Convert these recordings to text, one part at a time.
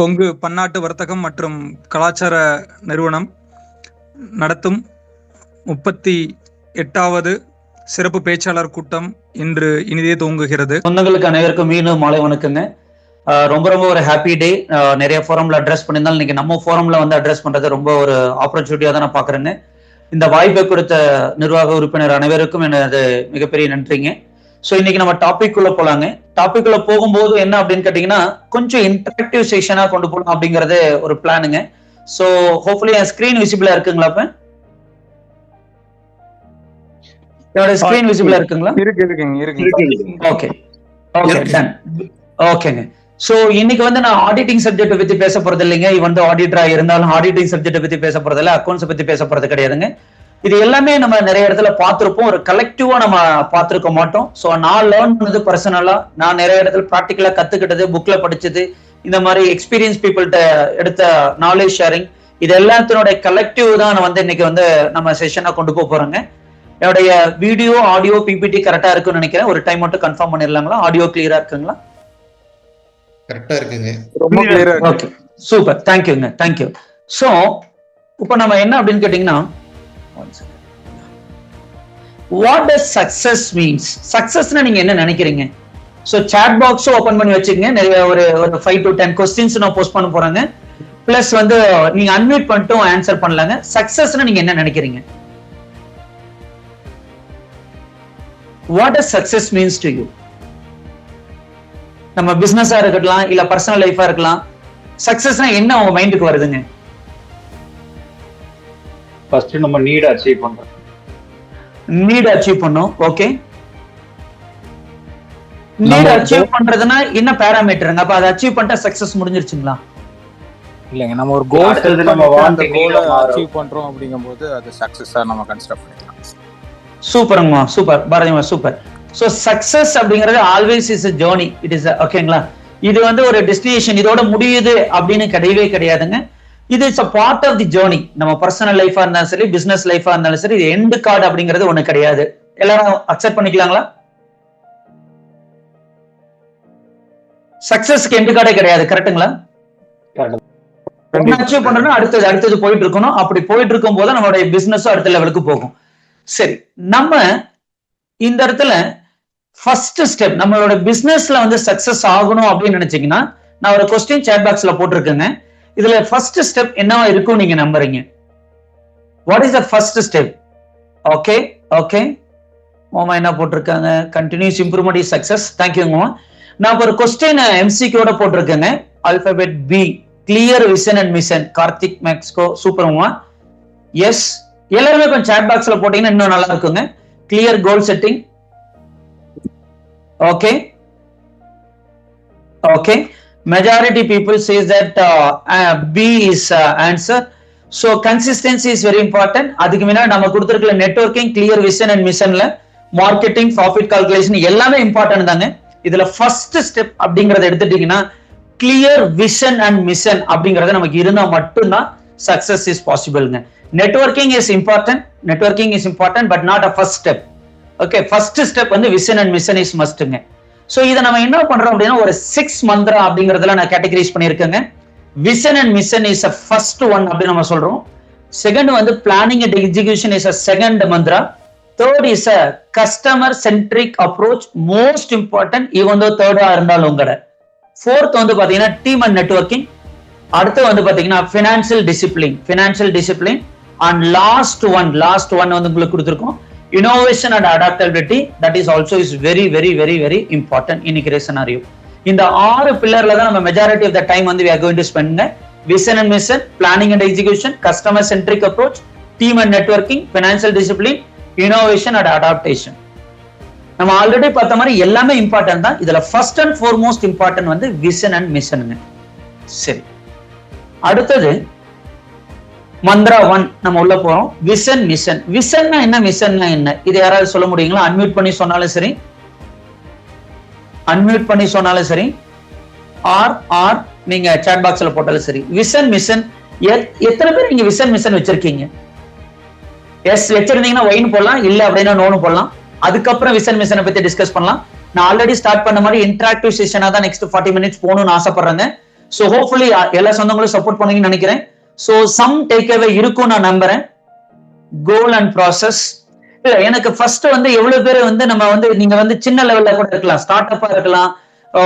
கொங்கு பன்னாட்டு வர்த்தகம் மற்றும் கலாச்சார நிறுவனம் நடத்தும் 38வது சிறப்பு பேச்சாளர் கூட்டம் இன்று இனிதே துவங்குகிறது. சொந்தங்களுக்கு அனைவருக்கும் மீண்டும் மாலை வணக்கங்க. ரொம்ப ஒரு ஹாப்பி டே. நிறைய ஃபோரம்ல அட்ரஸ் பண்ணியிருந்தாலும் இன்னைக்கு நம்ம ஃபோரம்ல வந்து அட்ரஸ் பண்றது ரொம்ப ஒரு ஆப்பர்ச்சுனிட்டியா தான் நான் பாக்குறேங்க. இந்த வாய்ப்பை கொடுத்த நிர்வாக உறுப்பினர் அனைவருக்கும் எனது மிகப்பெரிய நன்றிங்க. ஸோ இன்னைக்கு நம்ம டாபிக் உள்ள போலாங்க. டாபிக் உள்ள போகும்போது என்ன அப்படின்னு கேட்டீங்கன்னா கொஞ்சம் இன்டராக்டிவ் செஷனா கொண்டு போகணும் அப்படிங்கறது ஒரு பிளானுங்க. ஸோ ஹோப்ஃபுல்லி என் ஸ்கிரீன் விசிபிளா இருக்குங்களா? இப்ப என்னோட ஸ்கிரீன் விசிபிளா இருக்குங்களா? Okay okay done. ஓகேங்க. சோ இன்னைக்கு வந்து நான் ஆடிட்டிங் சப்ஜெக்ட் பத்தி பேச போறது இல்லைங்க. இது வந்து ஆடிட்டரா இருந்தாலும் ஆடிட்டிங் சப்ஜெக்ட் பத்தி பேச போறது இல்ல, அக்கௌண்ட்ஸ் பத்தி பேச போறது கிடையாதுங்க. இது எல்லாமே நம்ம நிறைய இடத்துல பார்த்திருப்போம், ஒரு கலெக்டிவா நம்ம பார்த்திருக்க மாட்டோம். ஸோ நான் லேர்ன் பண்ணது பர்சனலா, நான் நிறைய இடத்துல ப்ராக்டிக்கலா கத்துக்கிட்டது, புக்ல படிச்சது, இந்த மாதிரி எக்ஸ்பீரியன்ஸ் பீப்புள்கிட்ட எடுத்த நாலேஜ் ஷேரிங், இது எல்லாத்தினுடைய கலெக்டிவ் தான் நான் வந்து இன்னைக்கு வந்து நம்ம செஷனை கொண்டு போறோங்க. என்னுடைய வீடியோ ஆடியோ பிபிடி கரெக்டா இருக்குன்னு நினைக்கிறேன். ஒரு டைம் மட்டும் கன்ஃபார்ம் பண்ணிடலாங்களா? ஆடியோ கிளியரா இருக்குங்களா? கரெக்டா இருக்குங்க. ரொம்ப கிளியரா இருக்கு. ஓகே சூப்பர், தேங்க்யூங்க, தேங்க்யூ. ஸோ இப்போ நம்ம என்ன அப்படின்னு கேட்டீங்கன்னா, what does success means? சக்சஸ்னா நீங்க என்ன நினைக்கிறீங்க? சோ சாட் பாக்ஸ் ஓபன் பண்ணி வச்சுக்கங்க. நிறைய ஒரு 5 to 10 क्वेश्चंस நான் போஸ்ட் பண்ண போறேங்க. பிளஸ் வந்து நீங்க அன்மியூட் பண்ணிட்டு ஆன்சர் பண்ணலாங்க. சக்சஸ்னா நீங்க என்ன நினைக்கிறீங்க? what does success means to you? நம்ம பிசினஸா இருக்கலாம், இல்ல பர்சனல் லைஃபா இருக்கலாம். சக்சஸ்னா என்ன உங்க மைண்டுக்கு வருதுங்க? ஃபர்ஸ்ட் நம்ம நீட் அச்சீவ் பண்றோம். நீட் அச்சீவ் பண்ணோம். ஓகே, நீட் அச்சீவ் பண்றதுன்னா என்ன பாராமீட்டருங்க? அப்ப அதை அச்சீவ் பண்ணிட்டா சக்சஸ் முடிஞ்சிருச்சுங்களா? இல்லைங்க, நம்ம ஒரு கோல் அடுத்தது நம்ம அந்த கோலை அச்சீவ் பண்றோம் அப்படிங்கும்போது அது சக்சஸா நம்ம கன்சிடர் பண்ணிக்கலாம். சூப்பருங்கம்மா, சூப்பர் பாரதிமா, சூப்பர். ஸோ சக்சஸ் அப்படிங்கிறது always is a journey. It is ஓகேங்களா? இது வந்து ஒரு டெஸ்டினேஷன், இதோட முடியுது அப்படின்னு கிடையவே கிடையாதுங்க. இது it's a part of the journey. நம்ம பர்சனல் லைஃபா இருந்தாலும் சரி, பிசினஸ் லைஃபா இருந்தாலும் சரி, இது எண்ட் கார்டு அப்படிங்கிறது ஒண்ணு கிடையாது. எல்லாரும் அக்செப்ட் பண்ணிக்கலாங்களா? சக்சஸ்க்கு எண்ட் கார்டே கிடையாது, கரெக்ட்டுங்களா? அச்சீவ் பண்றோம்னா அடுத்தது போயிட்டு இருக்கணும். அப்படி போயிட்டு இருக்கும் போது நம்மளுடைய பிசினஸும் அடுத்த லெவலுக்கு போகும். சரி, நம்ம இந்த இடத்துல ஃபர்ஸ்ட் ஸ்டெப், நம்மளோட பிசினஸ்ல வந்து சக்சஸ் ஆகணும் அப்படின்னு நினைச்சீங்கன்னா, நான் ஒரு கொஸ்டின் சேட் பாக்ஸ்ல போட்டிருக்கேங்க. இதுல ஃபர்ஸ்ட் ஸ்டெப் என்னவா இருக்கும் நீங்க நம்புறீங்க? What is the first step? Okay okay, மாமா என்ன போட்டிருக்காங்க? Continuous improvement is success. தேங்க்யூங்க. நான் ஒரு கொஸ்டின் எம்சிக்யூட போட்டிருக்கேங்க. Alphabet B, clear vision and mission. Karthik மேக்ஸ்கோ, சூப்பர்மா. எஸ், எல்லாருமே கொஞ்சம் சேட் பாக்ஸ்ல போட்டீங்கன்னா இன்னும் நல்லா இருக்குங்க. Clear goal setting. Okay okay, majority people says that B is answer. So consistency is very important. அதுக்கு முன்னாடி நம்ம கொடுத்திருக்கிற நெட்வொர்க்கிங், கிளியர் விஷன் அண்ட் மிஷன்ல மார்க்கெட்டிங், ப்ராஃபிட் கால்குலேஷன் எல்லாமே இம்பார்ட்டன்ட் தாங்க. இதுல ஃபர்ஸ்ட் ஸ்டெப் அப்படிங்கறத எடுத்துட்டீங்கன்னா, கிளியர் விஷன் அண்ட் மிஷன் அப்படிங்கறது நமக்கு இருந்தா மட்டும்தான் சக்சஸ் இஸ் பாசிபிள்ங்க. Networking is important but not a first step. Okay, first step வந்து விஷன் அண்ட் மிஷன் இஸ் மஸ்ட்ங்க. சோ இதை நம்ம என்ன பண்றோம் அப்படின்னா, ஒரு 6 மந்த்ரா அப்படிங்கறதுல நான் கேட்டகரைஸ் பண்ணிருக்கேங்க. Vision and mission is a first one அப்படி நம்ம சொல்றோம். செகண்ட் வந்து planning and execution is a second mantra. Third is a customer centric approach, most important even though தேர்டா இருந்தாலும் கூட. ஃபோர்த் வந்து பாத்தீங்கன்னா டீம் அண்ட் நெட்வொர்க்கிங். அடுத்து வந்து பாத்தீங்கன்னா financial discipline. And last one வந்து உங்களுக்கு கொடுத்திருக்கோம், innovation and adaptability. that is also is very very very very important in a scenario. இந்த 6 பில்லர்ல தான் நம்ம majority of the time வந்து we are going to spend. vision and mission, planning and execution, customer centric approach, team and networking, financial discipline, innovation and adaptation. நம்ம already பார்த்த மாதிரி எல்லாமே important தான். இதுல ஃபர்ஸ்ட் அண்ட் foremost இம்பார்ட்டன்ட் வந்து vision and mission. சரி, அடுத்தது மந்த்ரா 1 நம்ம உள்ள போறோம். Vision mission. விஷன்னா என்ன, மிஷன்னா என்ன? இது யாராவது சொல்ல முடியுங்களா? அன்மியூட் பண்ணி சொன்னாலும் சரி, ஆர் நீங்க சாட் பாக்ஸ்ல போட்டாலும் சரி. விஷன் மிஷன், எத்தனை பேர் நீங்க விஷன் மிஷன் வச்சிருக்கீங்க? எஸ் வச்சிருந்தீங்கன்னா ஒயின் போடலாம், இல்ல அப்படின்னா நோனு போடலாம். அதுக்கப்புறம் விஷன் மிஷனை பத்தி டிஸ்கஸ் பண்ணலாம். நான் ஆல்ரெடி ஸ்டார்ட் பண்ண மாதிரி இன்டராக்டிவ் செஷனா தான் நெக்ஸ்ட் 40 மினிட்ஸ் போகணும்னு ஆசைப்படுறேங்க. ஸோ ஹோப்ஃபுல்லி எல்லா சொந்தங்களும் சப்போர்ட் பண்ணுவீங்கன்னு நினைக்கிறேன். ஸோ சம் டேக் அவே இருக்கும் நான் நம்புறேன். கோல் அண்ட் ப்ராசஸ் இல்ல எனக்கு ஃபர்ஸ்ட் வந்து எவ்வளவு பேர் வந்து நம்ம வந்து நீங்க வந்து சின்ன லெவல்ல கூட இருக்கலாம், ஸ்டார்ட் அப்பா இருக்கலாம்,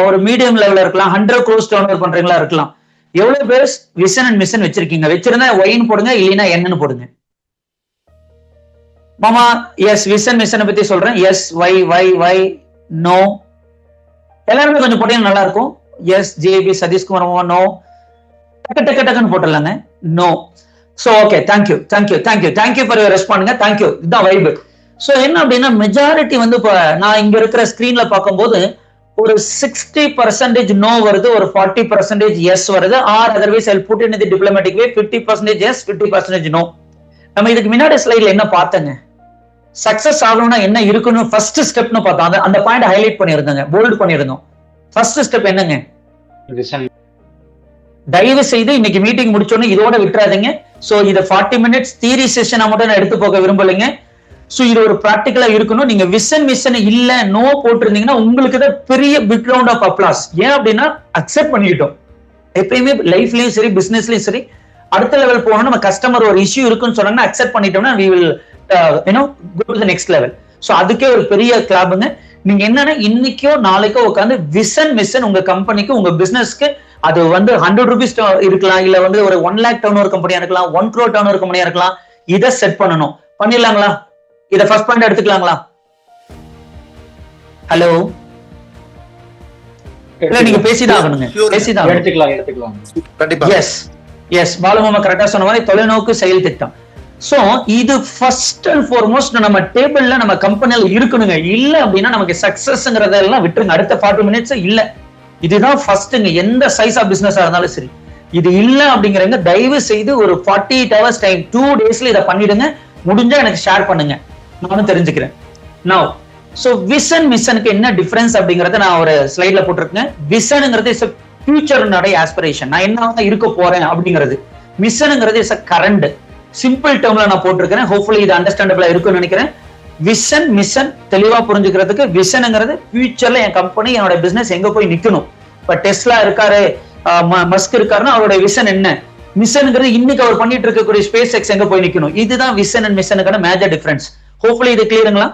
ஒரு மீடியம் லெவல்ல இருக்கலாம், 100 crores டர்ன் பண்றீங்களா இருக்கலாம். எவ்வளவு பேர் விஷன் அண்ட் மிஷன் வச்சிருக்கீங்க? வச்சிருந்தா ஒய்ன்னு போடுங்க, இல்லைன்னா என்னன்னு போடுங்க. மாமா எஸ் விஷன் மிஷனை பத்தி சொல்றேன். எஸ் வை நோ எல்லாருமே கொஞ்சம் போட்டீங்கன்னா நல்லா இருக்கும். எஸ் ஜேபி சதீஷ்குமார் மாமா நோ, டக்குன்னு போட்டுடலாங்க. நோ. So okay, thank you for your ரெஸ்பாண்டுங்க. தேங்க்யூ. இதுதான் வைப். சோ என்ன அப்படின்னா மெஜாரிட்டி வந்து இப்போ நான் இங்க இருக்கிற ஸ்கிரீன்ல பார்க்கும்போது ஒரு 60% நோ வருது, ஒரு 40% எஸ் வருது. Or otherwise I put in the diplomatic way 50% yes 50% no. நம்ம இதுக்கு முன்னாடி ஸ்லைட்ல என்ன பார்த்தங்க, சக்சஸ் ஆகணும்னா என்ன இருக்குன்னு ஃபர்ஸ்ட் ஸ்டெப்னு பார்த்தோம். அந்த பாயிண்ட் ஹைலைட் பண்ணியிருந்தாங்க, போல்ட் பண்ணியிருந்தோம். ஃபர்ஸ்ட் ஸ்டெப் என்னங்க? தயவு செய்து இன்னைக்கு மீட்டிங் முடிச்சோன்னு இதோட விட்டுறாதீங்க. சோ இதை 40 minutes தியரி செஷனை மட்டும் நான் எடுத்து போக விரும்பலைங்க. சோ இது ஒரு பிராக்டிகலா இருக்கணும். நீங்க விஷன் மிஷன் இல்ல நோ போட்டிருந்தீங்கன்னா உங்களுக்கு தான் பெரிய பிக் ரவுண்ட் ஆஃப் அப்ளாஸ். ஏன் அப்படின்னா அக்செப்ட் பண்ணிக்கிட்டோம். எப்பயுமே லைஃப்லயும் சரி பிசினஸ்லயும் சரி அடுத்த லெவல் போகணும். நம்ம கஸ்டமர் ஒரு இஷ்யூ இருக்குன்னு சொன்னாங்கன்னா அக்செப்ட் பண்ணிட்டோம்னா we will go to the next level. So அதுக்கே ஒரு பெரிய கிளாபுங்க. நீங்க என்னன்னா இன்னைக்கோ நாளைக்கோ உட்காந்து விஷன் மிஷன் உங்க கம்பெனிக்கு உங்க பிசினஸ்க்கு அது வந்து 100 rupees இருக்கலாம், இல்ல வந்து ஒரு 1 lakh turnover கம்பெனியா இருக்கலாம், 1 crore turnover கம்பெனியா இருக்கலாம். இதை செட் பண்ணணும். பண்ணிடலாங்களா? இத ஃபர்ஸ்ட் பாயிண்ட் எடுத்துக்கலாங்களா? ஹலோ இல்ல நீங்க பேசிதான் ஆகணுங்க, பேசிதான் எடுத்துக்கலாம். கண்டிப்பா. எஸ் பாலுமாமா கரெக்டா சொன்ன மாதிரி தொலைநோக்கு செயல் திட்டம். சோ இது ஃபர்ஸ்ட் அண்ட் ஃபார்மோஸ்ட் நம்ம டேபிள்ல நம்ம கம்பெனில இருக்கணுங்க. இல்ல அப்படின்னா நமக்கு சக்சஸ்ங்கிறதெல்லாம் விட்டுருங்க. அடுத்த 40 minutes இல்ல. இதுதான் ஃபர்ஸ்ட்ங்க. எந்த சைஸ் ஆஃப் பிசினஸா இருந்தாலும் சரி இது இல்ல அப்படிங்கிறங்க தயவு செய்து ஒரு 48 hours டைம் 2 daysல இதை பண்ணிடுங்க. முடிஞ்சா எனக்கு ஷேர் பண்ணுங்க, நானும் தெரிஞ்சுக்கிறேன். நவ் சோ விஷன் மிஷனுக்கு என்ன டிஃபரன்ஸ் அப்படிங்கறத நான் ஒரு ஸ்லைட்ல போட்டிருக்கேன். விஷன்ங்கிறது இஸ் ஃபியூச்சர்னுடைய ஆஸ்பிரேஷன், நான் என்ன இருக்க போறேன் அப்படிங்கிறது. மிஷனுங்கிறது இஸ் கரண்ட். சிம்பிள் டேர்ம்ல நான் போட்டிருக்கிறேன். ஹோப்ஃபுல்லி இது அண்டர்ஸ்டாண்டபிளா இருக்கும்னு நினைக்கிறேன். விஷன் மிஷன் தெளிவா புரிஞ்சுக்கிறதுக்கு விஷன்ங்கிறது ஃபியூச்சர்ல என் கம்பெனி என்னோட பிசினஸ் எங்க போய் நிக்கணும். இப்ப டெஸ்லா இருக்காரு, மஸ்க் இருக்காருன்னா அவருடைய விஷன் என்ன, மிஷன்ங்கிறது இன்னைக்கு அவர் பண்ணிட்டு இருக்கக்கூடிய ஸ்பேஸ் எக்ஸ் எங்க போய் நிக்கணும். இதுதான் விஷன் அண்ட் மிஷனுக்கான மேஜர் டிஃபரன்ஸ். ஹோப்ஃபுல்லி இது கிளியருங்களா?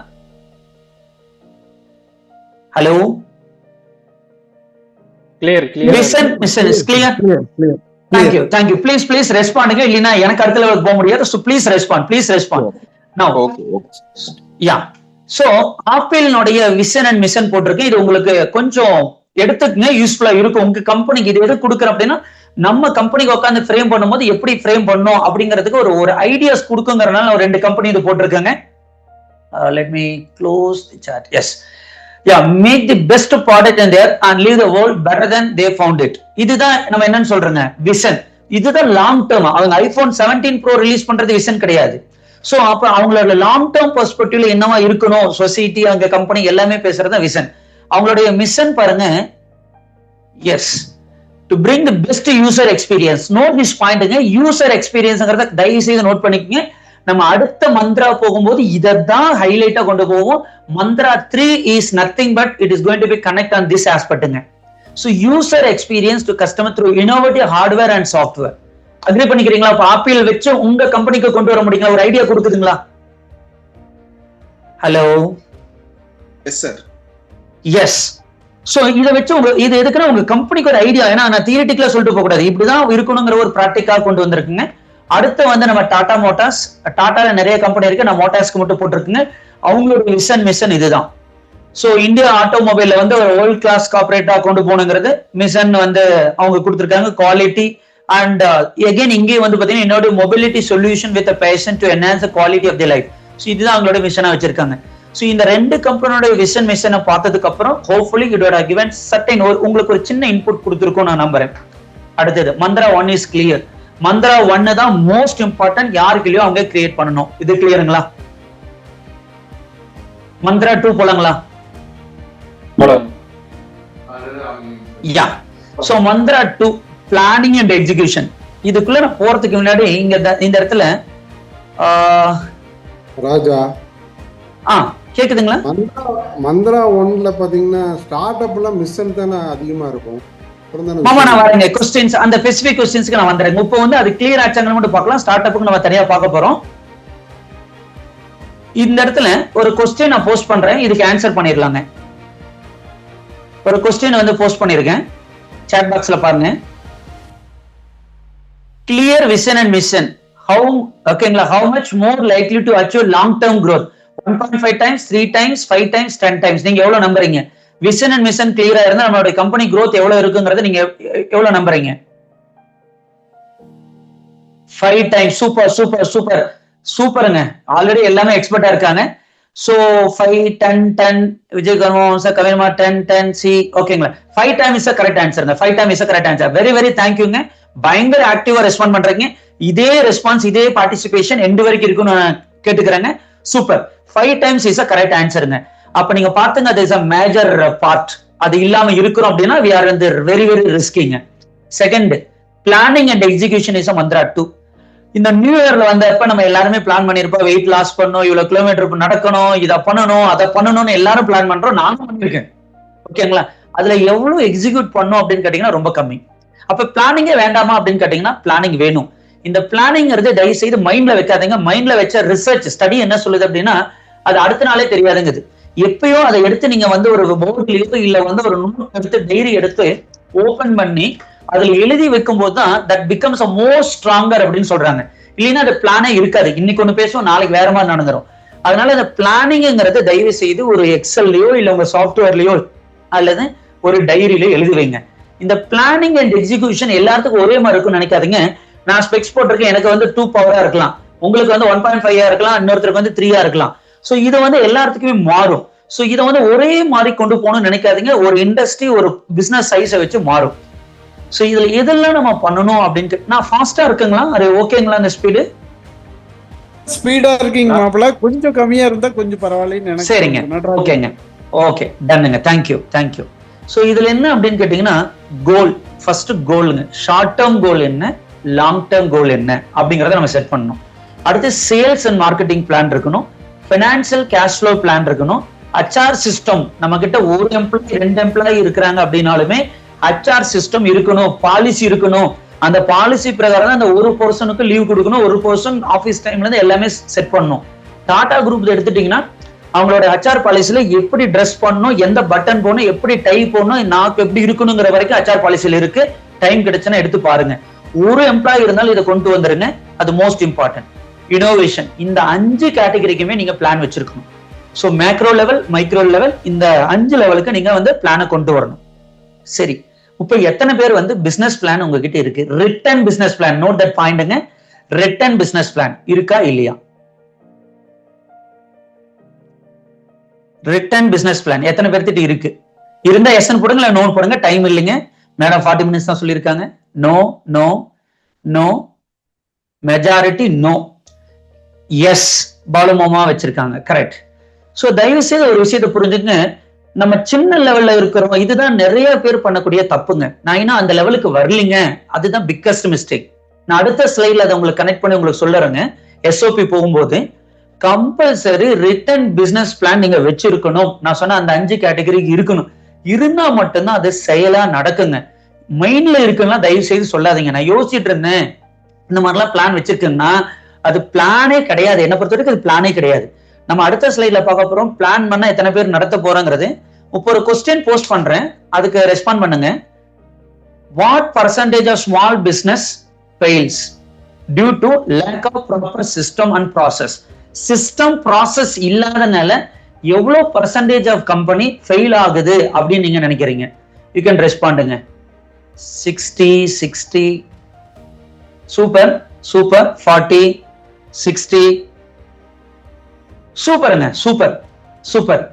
Hello clear vision mission is clear. Thank you please ரெஸ்பாண்டுங்க, இல்லைன்னா எனக்கு அடுத்த லெவலுக்கு போக முடியாது. So please respond now. Yeah so ஆப்பிள்னுடைய விஷன் அண்ட் மிஷன் போட்டிருக்கேன். இது உங்களுக்கு கொஞ்சம் எடுத்துக்கங்க, யூஸ்ஃபுல்லா இருக்கும். உங்க கம்பெனிக்கு இது எது கொடுக்குறோம் அப்படின்னா நம்ம கம்பெனிக்கு உட்காந்து ஃப்ரேம் பண்ணும்போது எப்படி ஃப்ரேம் பண்ணணும் அப்படிங்கிறதுக்கு ஒரு ஐடியாஸ் கொடுக்குங்கிறனால ஒரு 2 கம்பெனி இது போட்டிருக்காங்க. Let me close the chat. Yes make the best product in there and leave the world better then they found it. இதுதான் நம்ம என்னன்னு சொல்றோங்க விஷன். இதுதான் லாங் டேர்ம். அவங்க ஐபோன் 17 Pro ரிலீஸ் பண்றது விஷன் கிடையாது. சோ அப்ப அவங்களோட லாங் டேர்ம் பெர்ஸ்பெக்டிவ்ல என்னவா இருக்கணும், சொசைட்டி அவங்க கம்பெனி எல்லாமே பேசுறது விஷன். அவங்களுடைய மிஷன் பாருங்க, is to bring the best user experience. Note this பாயிண்ட்ங்க, யூசர் எக்ஸ்பீரியன்ஸ்ங்கறத தயவு செய்து நோட் பண்ணிக்கங்க. நம்ம அடுத்த மந்த்ரா போகும்போது இததான் ஹைலைட்டா கொண்டு போவோம். Mantra 3 is nothing but it is going to be connect on this ஆஸ்பெக்ட்ங்க. So user experience to customer through innovative hardware and software. Agree பண்ணிக்கிறீங்களா? இப்ப ஆப்பிள் வச்சு உங்க கம்பெனிக்கு கொண்டு வர முடியுங்களா? ஒரு ஐடியா கொடுக்குதுங்களா? Hello yes sir. Yes. So இதை வச்சு இது எதுக்குன்னா உங்க கம்பெனிக்கு ஒரு ஐடியா. ஏன்னா நான் தியரிட்டிக்கலா சொல்லிட்டு போக கூடாது, இப்படிதான் இருக்கணுங்கிற ஒரு பிராக்டிக்கா கொண்டு வந்திருக்குங்க. அடுத்து வந்து நம்ம டாடா மோட்டார்ஸ், டாடால நிறைய கம்பெனி இருக்கு, நான் மோட்டார்ஸ்க்கு மட்டும் போட்டிருக்குங்க. அவங்களோட விஷன் மிஷன் இதுதான். சோ இந்தியா ஆட்டோமொபைல்ல வந்து ஒரு வேர்ல்ட் கிளாஸ் கார்பரேட்டா கொண்டு போகணுங்கிறது மிஷன் வந்து அவங்க கொடுத்திருக்காங்க. குவாலிட்டி அண்ட் அகைன் இங்கே வந்து பாத்தீங்கன்னா என்னோட mobility solution with passion to enhance the quality of the life. So இதுதான் அவங்களோட மிஷனா வச்சிருக்காங்க. சோ இந்த 2 கம்பெனியோட விஷன் மிஷனை பார்த்ததுக்கு அப்புறம் hopefully it would have given certain உங்களுக்கு ஒரு சின்ன இன்புட் கொடுத்திருக்கும் நான் நம்புறேன். அடுத்தது மந்த்ரா 1 இஸ் கிளியர். மந்த்ரா 1 தான் மோஸ்ட் இம்பார்ட்டன்ட். யாருக்கு இல்லையோ அவங்க கிரியேட் பண்ணணும். இது கிளியருங்களா? மந்த்ரா 2 போலாங்களா? Yeah so mantra 2 planning and execution. இதுக்குள்ள நான் போறதுக்கு முன்னாடி இந்த இடத்துல ராஜா கேக்குதுங்களா? மந்த்ரா 1ல பாத்தீங்கன்னா ஸ்டார்ட் அப்ல மிஷன் தானே அதிகமா இருக்கும். மாமா நான் வரேங்க கொஸ்டின்ஸ் அந்த ஸ்பெசிபிக் கொஸ்டின்ஸ்க்கு நான் வந்துறேன். இப்போ வந்து அது கிளியர் ஆச்சாங்கன்னு மட்டும் பார்க்கலாம். ஸ்டார்ட் அப்புக்கு நம்ம தனியா பார்க்க போறோம். இந்த இடத்துல ஒரு கொஸ்டின் நான் போஸ்ட் பண்றேன், இதுக்கு ஆன்சர் பண்ணிடலாங்க. ஒரு கொஸ்டின் வந்து போஸ்ட் பண்ணிருக்கேன், சாட் பாக்ஸ்ல பாருங்க. கிளியர் விஷன் அண்ட் மிஷன் ஓகேங்களா, how much more likely to achieve long term growth 1.5 times 3 times 5 times 10 times நீங்க எவ்வளவு நம்புறீங்க? விஷன் அண்ட் மிஷன் கிளியரா இருந்தா நம்மளுடைய கம்பெனி growth எவ்வளவு இருக்குங்கறத நீங்க எவ்வளவு நம்புறீங்க? 5 times. சூப்பர் சூப்பர் சூப்பர் சூப்பருங்க, ஆல்ரெடி எல்லாமே எக்ஸ்பர்ட்டா இருக்காங்க. சோ 5 10 10 விஜய் கர்மம் சார் கவிமா 10 10 சி ஓகேங்களா. 5 times இஸ் கரெக்ட் ஆன்சருங்க. 5 times is correct answer. Very very தேங்க்யூங்க, பயங்கர ஆக்டிவா ரெஸ்பாண்ட் பண்றீங்க. இதே ரெஸ்பான்ஸ் இதே பார்ட்டிசிபேஷன் எண்டு வரைக்கும் இருக்குன்னு நான் கேட்டுக்கிறேங்க. Super. 5 times is a correct ஆன்சருங்க. அப்ப நீங்க பாத்துங்க, அது இஸ் a மேஜர் பார்ட். அது இல்லாம இருக்கிறோம் அப்படின்னா we are in the very very riskyங்க. Second, planning and execution is a மந்த்ரா 2. இந்த நியூ இயர்ல வந்தப்ப நம்ம எல்லாருமே பிளான் பண்ணிருப்போம், வெயிட் லாஸ் பண்ணணும், இவ்வளவு கிலோமீட்டர் நடக்கணும், இதை பண்ணணும் அதை பண்ணணும்னு எல்லாரும் பிளான் பண்றோம். நானும் பண்ணிருக்கேன் ஓகேங்களா. அதுல எவ்வளவு எக்ஸிக்யூட் பண்ணும் அப்படின்னு கேட்டீங்கன்னா ரொம்ப கம்மி. அப்ப பிளானிங்கே வேண்டாமா அப்படின்னு கேட்டீங்கன்னா பிளானிங் வேணும். இந்த பிளானிங்கிறது தயவு செய்து மைண்ட்ல வைக்காதீங்க. மைண்ட்ல வச்ச ரிசர்ச் ஸ்டடி என்ன சொல்லுது அப்படின்னா அது அடுத்த நாளே தெரியாதுங்குது. எப்பயோ அதை எடுத்து நீங்க வந்து ஒரு போர்ட்லயோ இல்ல வந்து ஒரு நோட் எடுத்து டைரி எடுத்து ஓபன் பண்ணி அதுல எழுதி வைக்கும் போதுதான் that becomes a more stronger அப்படின்னு சொல்றாங்க. இல்லைன்னா அது பிளானே இருக்காது. இன்னைக்கு ஒண்ணு பேசுவோம், நாளைக்கு வேற மாதிரி நடந்துரும். அதனால இந்த பிளானிங்கிறது தயவு செய்து ஒரு எக்ஸல்லயோ இல்ல உங்க சாஃப்ட்வேர்லயோ அல்லது ஒரு டைரியிலயோ எழுதி வைங்க. இந்த பிளானிங் அண்ட் எக்ஸிகியூஷன் எல்லாத்துக்கும் ஒரே மாதிரி இருக்கும்னு நினைக்காதீங்க. நான் ஸ்பெக்ஸ் போட்டிருக்கேன், எனக்கு வந்து 2 பவரா இருக்கலாம், உங்களுக்கு வந்து 1.5 இருக்கலாம், இன்னொருத்தருக்கு வந்து 3 இருக்கலாம். சோ இது வந்து எல்லாத்துக்குமே மாறும். சோ இதை வந்து ஒரே மாதிரி கொண்டு போகணும்னு நினைக்காதீங்க. ஒரு இண்டஸ்ட்ரி ஒரு பிசினஸ் சைஸை வச்சு மாறும். சோ இதுல எதெல்லாம் நம்ம பண்ணணும் அப்படின்ட்டு நான் ஃபாஸ்டா இருக்குங்களா, அது ஓகேங்களா? அந்த ஸ்பீடா இருக்கீங்க மாப்பிள்ள, கொஞ்சம் கம்மியா இருந்தா கொஞ்சம் பரவாயில்லைன்னு. சரிங்க, ஓகேங்க, ஓகே டன்னுங்க, தேங்க்யூ தேங்க்யூ. சோ இதுல என்ன அப்படின்னு கேட்டீங்கன்னா கோல், ஃபர்ஸ்ட் கோலுங்க. ஷார்ட் டேர்ம் கோல் என்ன, லாங் டேர்ம் கோல் என்ன அப்படிங்கறத நம்ம செட் பண்ணணும். அடுத்து சேல்ஸ் அண்ட் மார்க்கெட்டிங் பிளான் இருக்கணும், பினான்சியல் கேஷ் ஃப்ளோ பிளான் இருக்கணும், HR சிஸ்டம். நம்ம கிட்ட ஒரு எம்ப்ளாயி 2 எம்ப்ளாயி இருக்கிறாங்க அப்படின்னாலுமே HR சிஸ்டம் இருக்கணும், பாலிசி இருக்கணும். அந்த பாலிசி பிரகாரம் அந்த ஒரு பர்சனுக்கு லீவ் கொடுக்கணும், ஒரு பர்சன் ஆஃபீஸ் டைம்ல இருந்து எல்லாமே செட் பண்ணணும். டாடா குரூப் எடுத்துட்டீங்கன்னா அவங்களோட HR பாலிசியில எப்படி ட்ரெஸ் பண்ணணும், எந்த பட்டன் போடணும், எப்படி டை போடணும், நாக்கு எப்படி இருக்கணுங்கிற வரைக்கும் HR பாலிசியில இருக்கு. டைம் கிடைச்சுன்னா எடுத்து பாருங்க. ஒரு எம்ப்ளாயி இருந்தாலும் இதை கொண்டு வந்துருங்க, அது மோஸ்ட் இம்பார்ட்டன்ட். இனோவேஷன், இந்த 5 கேட்டகரிக்குமே நீங்க பிளான் வச்சிருக்கணும். So macro level, micro level, இந்த 5 லெவலுக்கு நீங்க வந்து பிளானை கொண்டு வரணும். சரி, இப்ப எத்தனை பேர் வந்து பிசினஸ் பிளான் உங்ககிட்ட இருக்கு? Written business plan, note that பாயிண்ட்ங்க. ரிட்டன் பிசினஸ் பிளான் இருக்கா இல்லையா? ரிட்டன் பிசினஸ் பிளான் எத்தனை பேர்த்திட்ட இருக்கு? இருந்தா எஸ்என் போடுங்க, இல்ல நோ போடுங்க. டைம் இல்லைங்க மேடம், 40 மினிட்ஸ் தான் சொல்லியிருக்காங்க. No no no, majority no. Yes பாலுமாமா வச்சிருக்காங்க, கரெக்ட். சோ தயவு செய்து ஒரு விஷயத்தை புரிஞ்சுங்க, நம்ம சின்ன லெவல்ல இருக்கிறவங்க இதுதான் நிறைய பேர் பண்ணக்கூடிய தப்புங்க. நான் இன்னும் அந்த லெவலுக்கு வரலீங்க, அதுதான் பிக்கஸ்ட் மிஸ்டேக். நான் அடுத்த ஸ்லைட்ல அதை உங்களுக்கு கனெக்ட் பண்ணி உங்களுக்கு சொல்லுறேங்க. SOP போகும்போது கம்பல்சரி ரிட்டன் பிசினஸ் பிளான் நீங்க வச்சிருக்கணும். நான் சொன்ன அந்த 5 கேட்டகரிக்கு இருக்கணும். இருந்தா மட்டும்தான் அது செயலா நடக்குங்க. மைண்ட்ல இருக்குன்னா தயவு செய்து சொல்லாதீங்க, நான் யோசிச்சுட்டு இருந்தேன் இந்த மாதிரிலாம் பிளான் வச்சிருக்கேன்னா அது பிளானே கிடையாது. என்ன பொறுத்த வரைக்கும் அது பிளானே கிடையாது. நம்ம அடுத்த ஸ்லைட்ல பார்க்க போறோம் பிளான் பண்ணா எத்தனை பேர் நடத்த போறாங்கிறது. இப்போ ஒரு கொஸ்டின் போஸ்ட் பண்றேன், அதுக்கு ரெஸ்பாண்ட் பண்ணுங்க. What percentage of small business fails due to lack of proper system and process? System process இல்லாதனால எவ்வளவு பர்சன்டேஜ் ஆஃப் கம்பெனி ஃபெயில் ஆகுது அப்படின்னு நீங்க நினைக்கிறீங்க? யூ கேன் ரெஸ்பாண்டுங்க. 60 60 சூப்பர் சூப்பர், 40 60 சூப்பருங்க, சூப்பர் சூப்பர்.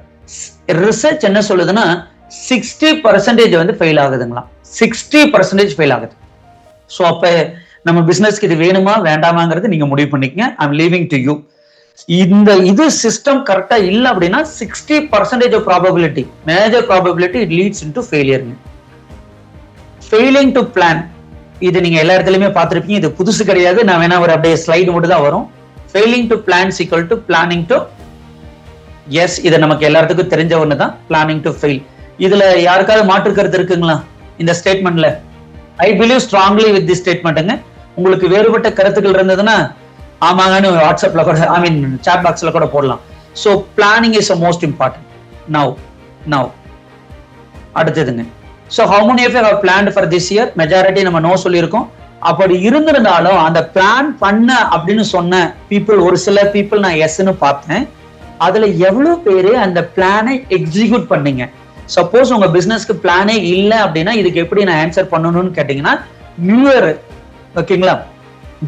ரிசர்ச் என்ன சொல்லுதுன்னா 60% வந்து ஃபெயில் ஆகுதுங்களா, 60% ஃபெயில் ஆகுது. ஸோ அப்ப நம்ம பிசினஸ்க்கு இது வேணுமா வேண்டாமாங்கிறது நீங்க முடிவு பண்ணிக்கங்க. I am leaving to you. இது சிஸ்டம் கரெக்டா இல்லை அப்படின்னா 60% probability, major probability it leads into ஃபெயிலியர்ங்க. ஃபெயிலிங் டு பிளான், இது நீங்க எல்லா இடத்துலயுமே பார்த்திருப்பீங்க, இது புதுசு கிடையாது. நான் வேணா ஒரு அப்படியே ஸ்லைடு மட்டும் தான் வரும். Failing to plan equal to planning to yes. இது நமக்கு எல்லாத்துக்கும் தெரிஞ்ச ஒண்ணுதான், பிளானிங் டு ஃபெயில். இதுல யாருக்காவது மாற்று கருத்து இருக்குங்களா? இந்த ஸ்டேட்மெண்ட்ல? I believe strongly with the ஸ்டேட்மெண்ட்டுங்க. உங்களுக்கு வேறுபட்ட கருத்துக்கள் இருந்ததுன்னா ஆமாங்கன்னு வாட்ஸ்அப்ல கூட சாட் பாக்ஸ்ல கூட போடலாம். So planning is most important. Now அடுத்ததுங்க. So how many of you have planned for this year? Majority நம்ம நோ சொல்லியிருக்கோம். அப்படி இருந்திருந்தாலும் அந்த பிளான் பண்ண அப்படின்னு சொன்ன பீப்புள், ஒரு சில பீப்புள் நான் எஸ்ன்னு பார்த்தேன். அதுல எவ்வளவு பேரு அந்த பிளானை எக்ஸிக்யூட் பண்ணீங்க? சப்போஸ் உங்க பிசினஸ்க்கு பிளானே இல்லை அப்படின்னா இதுக்கு எப்படி நான் ஆன்சர் பண்ணணும்னு கேட்டீங்கன்னா, நியூ இயர் ஓகேங்களா,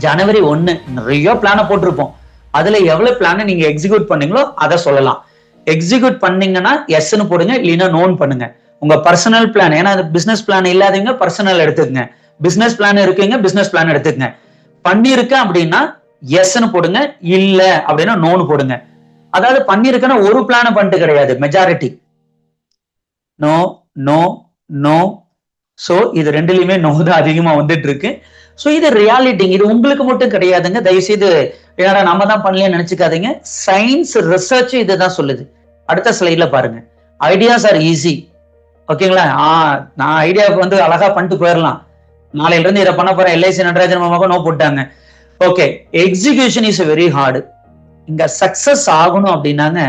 ஜனவரி 1 நிறைய பிளானை போட்டிருப்போம். அதுல எவ்வளவு பிளானை நீங்க எக்ஸிக்யூட் பண்ணீங்களோ அதை சொல்லலாம். எக்ஸிக்யூட் பண்ணீங்கன்னா எஸ்ன்னு போடுங்க, இல்லைன்னா நோன் பண்ணுங்க. உங்க பர்சனல் பிளான், ஏன்னா பிசினஸ் பிளான் இல்லாதவங்க பர்சனல் எடுத்துக்கங்க. பிசினஸ் பிளான் இருக்குங்க, பிசினஸ் பிளான் எடுத்துக்கங்க. பண்ணிருக்கேன் அப்படின்னா எஸ்ன்னு போடுங்க, இல்ல அப்படின்னா நோன்னு போடுங்க. அதாவது பண்ணிருக்கேன்னா ஒரு பிளான பண்ணிட்டு கிடையாது, majority no no no. So இது ரெண்டுலயுமே நோ தான் அதிகமா வந்துட்டு இருக்கு. சோ இது ரியாலிட்டி, இது உங்களுக்கு மட்டும் கிடையாதுங்க. தயவுசெய்து ஏன்னா நம்ம தான் பண்ணலையே நினைச்சுக்காதீங்க. சயின்ஸ் ரிசர்ச் இதுதான் சொல்லுது. அடுத்த ஸ்லைட்ல பாருங்க. ஐடியாஸ் ஆர் ஈஸி ஓகேங்களா. நான் ஐடியாவுக்கு அழகா பண்ணிட்டு போயிடலாம். நாளையில இருந்து இதை பண்ண போறேன், எல்ஐசி நடராஜன் மாமாவுக்கு நோ போட்டாங்க. Okay, execution is very hard. இங்க சக்சஸ் ஆகணும் அப்படின்னாங்க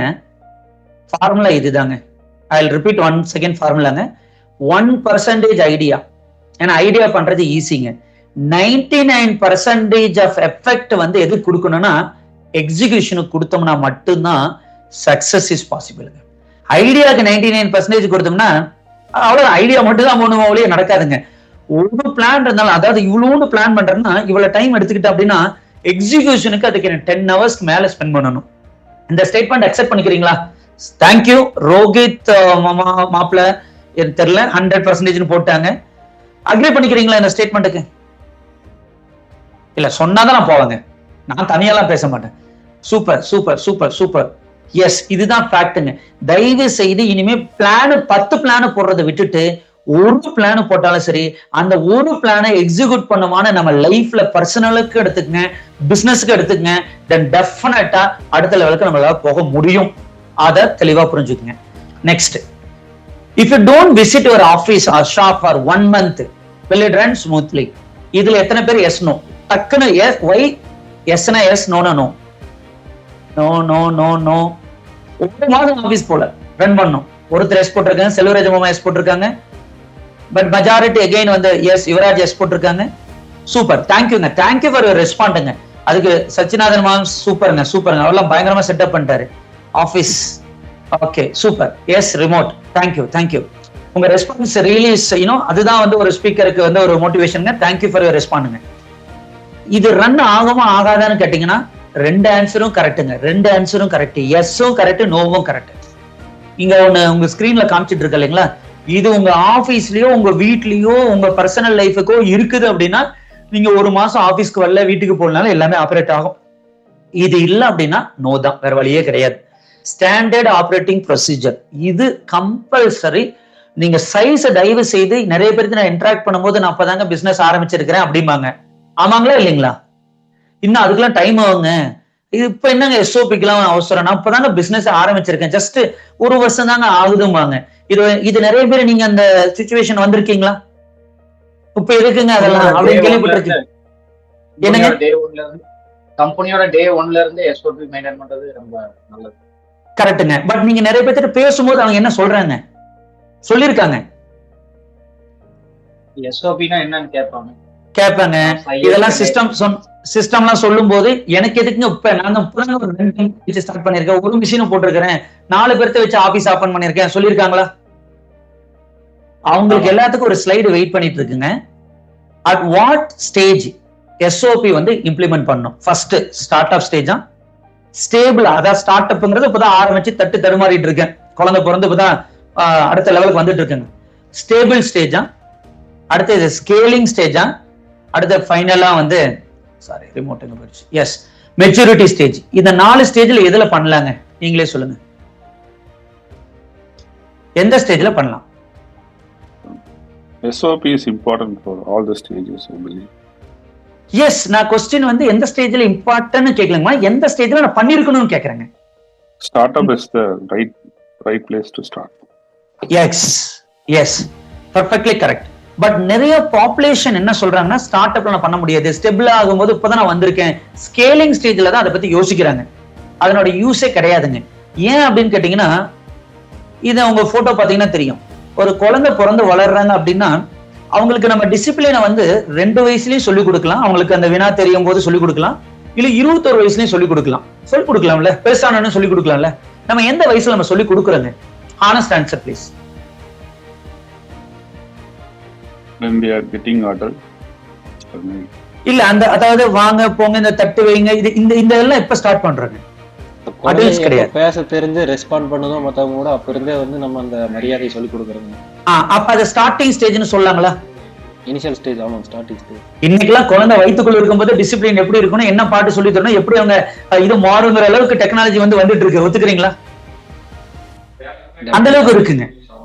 ஃபார்முலா இதுதாங்க. I will repeat one second ஃபார்முலாங்க. 1% ஐடியா. ஏன்னா ஐடியா பண்றது ஈஸிங்க. 99% ஆஃப் எஃபெக்ட் எது கொடுக்கணும்னா எக்ஸிகியூஷனுக்கு கொடுத்தோம்னா மட்டும்தான் சக்சஸ் இஸ் பாசிபிள். ஐடியாவுக்கு 99% கொடுத்தோம்னா அவ்வளவு ஐடியா மட்டும் தான் போகணுமா ஒழிய நடக்காதுங்க. ஒரு பிளான் இருந்தாலும், அதாவது இவ்வளவு பிளான் பண்றேன்னா இவ்வளவு டைம் எடுத்துக்கிட்டு அப்படின்னா எக்ஸிகியூஷனுக்கு அதுக்கு 10 hours மேல ஸ்பெண்ட் பண்ணணும். இந்த ஸ்டேட்மெண்ட் அக்செப்ட் பண்ணிக்கிறீங்களா? தேங்க்யூ ரோஹித் மாப்பிள்ள, எனக்கு தெரியல 100% போட்டாங்க. அக்ரி பண்ணிக்கிறீங்களா இந்த ஸ்டேட்மெண்ட்டுக்கு? இல்ல சொன்னாதான் நான் போவாங்க, நான் தனியெல்லாம் பேச மாட்டேன். Super super super super. Yes, இதுதான் ஃபேக்ட்டுங்க. தயவு செய்து இனிமே பிளான் 10 பிளான் போடுறதை விட்டுட்டு ஒரு பிளான் போட்டாலும் சரி, அந்த ஒரு பிளானை எக்ஸிக்யூட் பண்ணுமான நம்ம லைஃப்ல பர்சனலுக்கு எடுத்துக்கங்க, பிசினஸ்க்கு எடுத்துக்கங்க. தென் டெஃபினட்டா அடுத்த லெவலுக்கு நம்மளால போக முடியும். அதை தெளிவா புரிஞ்சுக்குங்க. Next, if you don't visit your office or shop for 1 month, will it run smoothly? இதுல எத்தனை பேர் எஸ் நோ? டக்குன்னு எஸ், ஒய் எஸ்னா எஸ், நோனா no. No no no no. ஒரு மாதம் ஆபீஸ் போல ரன் பண்ணும். ஒருத்தர் எஸ் போட்டிருக்காங்க, செல்வராஜ் மாமா எஸ் போட்டிருக்காங்க. But majority again yes, Yuvaraj yes போட்டிருக்காங்க. சூப்பர், தேங்க்யூங்க, தேங்க்யூ ஃபார் யுவர் ரெஸ்பாண்டுங்க. அதுக்கு சச்சிநாதன் மாம் சூப்பருங்க சூப்பருங்க, அவெல்லாம் பயங்கரமா செட்டப் பண்ணிட்டாரு office. Okay super. Yes remote, thank you thank you. உங்க ரெஸ்பான்ஸ் ரியலி அதுதான் ஒரு ஸ்பீக்கருக்கு ஒரு மோட்டிவேஷனுங்க. தேங்க்யூ ஃபார் யுவர் ரெஸ்பாண்டுங்க. இது ரன் ஆகுமா ஆகாதான்னு கேட்டீங்கன்னா 2 ஆன்சரும் கரெக்டுங்க. 2 ஆன்சரும் கரெக்ட். எஸ்ஸும் கரெக்ட், நோவும் கரெக்ட். இங்க உங்க ஸ்கிரீன்ல காமிச்சிட்டு இருக்கு இல்லைங்களா, இது உங்க ஆபீஸ்லயோ உங்க வீட்லயோ உங்க பர்சனல் லைஃபுக்கோ இருக்குது அப்படின்னா நீங்க ஒரு மாசம் ஆபீஸ்க்கு வரல, வீட்டுக்கு போனாலும் எல்லாமே ஆப்ரேட் ஆகும். இது இல்லை அப்படின்னா நோ தான், வேற வழியே கிடையாது. ஸ்டாண்டர்ட் ஆப்ரேட்டிங் ப்ரொசீஜர் இது கம்பல்சரி. நீங்க சைஸ தயவு செய்து, நிறைய பேருக்கு நான் இன்டராக்ட் பண்ணும்போது நான் அப்பதாங்க பிசினஸ் ஆரம்பிச்சிருக்கிறேன் அப்படிம்பாங்க. ஆமாங்களா இல்லைங்களா? இன்னும் அதுக்கெல்லாம் டைம் ஆகுங்க. இது இப்ப என்னங்க எஸ்ஓபிக்கெல்லாம் அவசரம், நான் இப்பதாங்க பிசினஸ் ஆரம்பிச்சிருக்கேன், ஜஸ்ட் 1 வருஷம் தாங்க ஆகுதும்பாங்க. இது நிறைய பேர் நீங்க அந்த சிச்சுவேஷன் வந்திருக்கீங்களா? இப்ப எதுக்குங்க அதெல்லாம் அப்படின்னு கேள்விப்பட்டிருக்கீங்க. என்னங்க கம்பெனியோட டே 1ல இருந்து எஸ்ஓபி மெயின்டைன் பண்றது ரொம்ப நல்லது. கரெக்ட்டுங்க. பட் நீங்க நிறைய பேர்கிட்ட பேசும்போது அவங்க என்ன சொல்றாங்க, சொல்லிருக்காங்க எஸ்ஓபினா என்னன்னு கேட்பாங்க. இதெல்லாம் சிஸ்டம்லாம் சொல்லும் போது எனக்கு எதுக்குங்க இப்ப நாங்க ஒரு 2 ஸ்டார்ட் பண்ணிருக்கேன், ஒரு மிஷினும் போட்டிருக்கிறேன், 4 பேர்த்த வச்சு ஆபீஸ் ஓபன் பண்ணிருக்கேன் சொல்லிருக்காங்களா? அவங்களுக்கு எல்லாத்துக்கும் ஒரு ஸ்லைடு வெயிட் பண்ணிட்டு இருக்குங்க. At what stage SOP implement பண்ணும்? ஃபர்ஸ்ட் ஸ்டார்ட் அப் ஸ்டேஜா, ஸ்டேபிள், அதாவது ஸ்டார்ட் அப்ங்கிறது இப்பதான் ஆரம்பிச்சு தட்டு தடுமாறிட்டு இருக்கேன், குழந்தை பிறந்து இப்பதான் அடுத்த லெவலுக்கு வந்துட்டு இருக்குங்க. ஸ்டேபிள் ஸ்டேஜா, அடுத்து ஸ்கேலிங் ஸ்டேஜா, அடுத்த ஃபைனலா சாரி ரிமோட் எங்க போயிடுச்சு. Yes, maturity stage. இந்த 4 ஸ்டேஜ்ல எதுல பண்ணலாங்க? நீங்களே சொல்லுங்க, எந்த ஸ்டேஜ்ல பண்ணலாம்? SOP is important for all the stages, I believe. Yes, நான் क्वेश्चन எந்த ஸ்டேஜ்ல இம்பார்ட்டன்ட் கேட்கலங்கமா, எந்த ஸ்டேஜ்ல நான் பண்ணிருக்கணும்னு கேக்குறேங்க. Startup is the right place to start. Yes, perfectly correct. But நிறைய பாப்புலேஷன் என்ன சொல்றாங்கன்னா ஸ்டார்ட் அப்ல நான் பண்ண முடியாது, ஸ்டெபிள் ஆகும்போது இப்பதான் நான் வந்திருக்கேன், ஸ்கேலிங் ஸ்டேஜ்ல தான் அதை பத்தி யோசிக்கிறாங்க. அதனோட யூஸே கிடையாதுங்க. ஏன் அப்படின்னு கேட்டீங்கன்னா, இதை உங்க போட்டோ பாத்தீங்கன்னா தெரியும். ஒரு குழந்தை பிறந்து வளர்றாங்க அப்படின்னா அவங்களுக்கு நம்ம டிசிப்ளினை வந்து 2 வயசுலயும் சொல்லிக் கொடுக்கலாம், அவங்களுக்கு அந்த வினா தெரியும் போது சொல்லிக் கொடுக்கலாம், இல்ல 21 வயசுலயும் சொல்லிக் கொடுக்கலாம்ல, பெருசானு சொல்லிக் கொடுக்கலாம்ல. நம்ம எந்த வயசுல நம்ம சொல்லிக் கொடுக்குறோங்க? Honest answer please. When they are getting adult. இல்ல அந்த அதாவது வாங்க போங்க இந்த தட்டு வைங்க இது இந்த எல்லாம் எப்ப ஸ்டார்ட் பண்றாங்க? அடல்ட்ஸ் கிடையாது. பேச தெரிஞ்சு ரெஸ்பாண்ட் பண்ணதும் மத்தவங்க கூட அப்ப இருந்தே வந்து நம்ம அந்த மரியாதை சொல்லி கொடுக்கறோம். அப்ப அது ஸ்டார்டிங் ஸ்டேஜ்னு சொல்லலாங்களா? Initial stage. ஆமா, ஸ்டார்டிங் ஸ்டேஜ். இன்னைக்கெல்லாம் குழந்தை வயிற்றுக்குள்ள இருக்கும்போது டிசிப்ளின் எப்படி இருக்கணும், என்ன பாட்டு சொல்லி தரணும், எப்படி அவங்க இது மாறுங்கிற அளவுக்கு டெக்னாலஜி வந்துட்டு இருக்கு. ஒத்துக்கிறீங்களா? அந்த அளவுக்கு இருக்குங்க,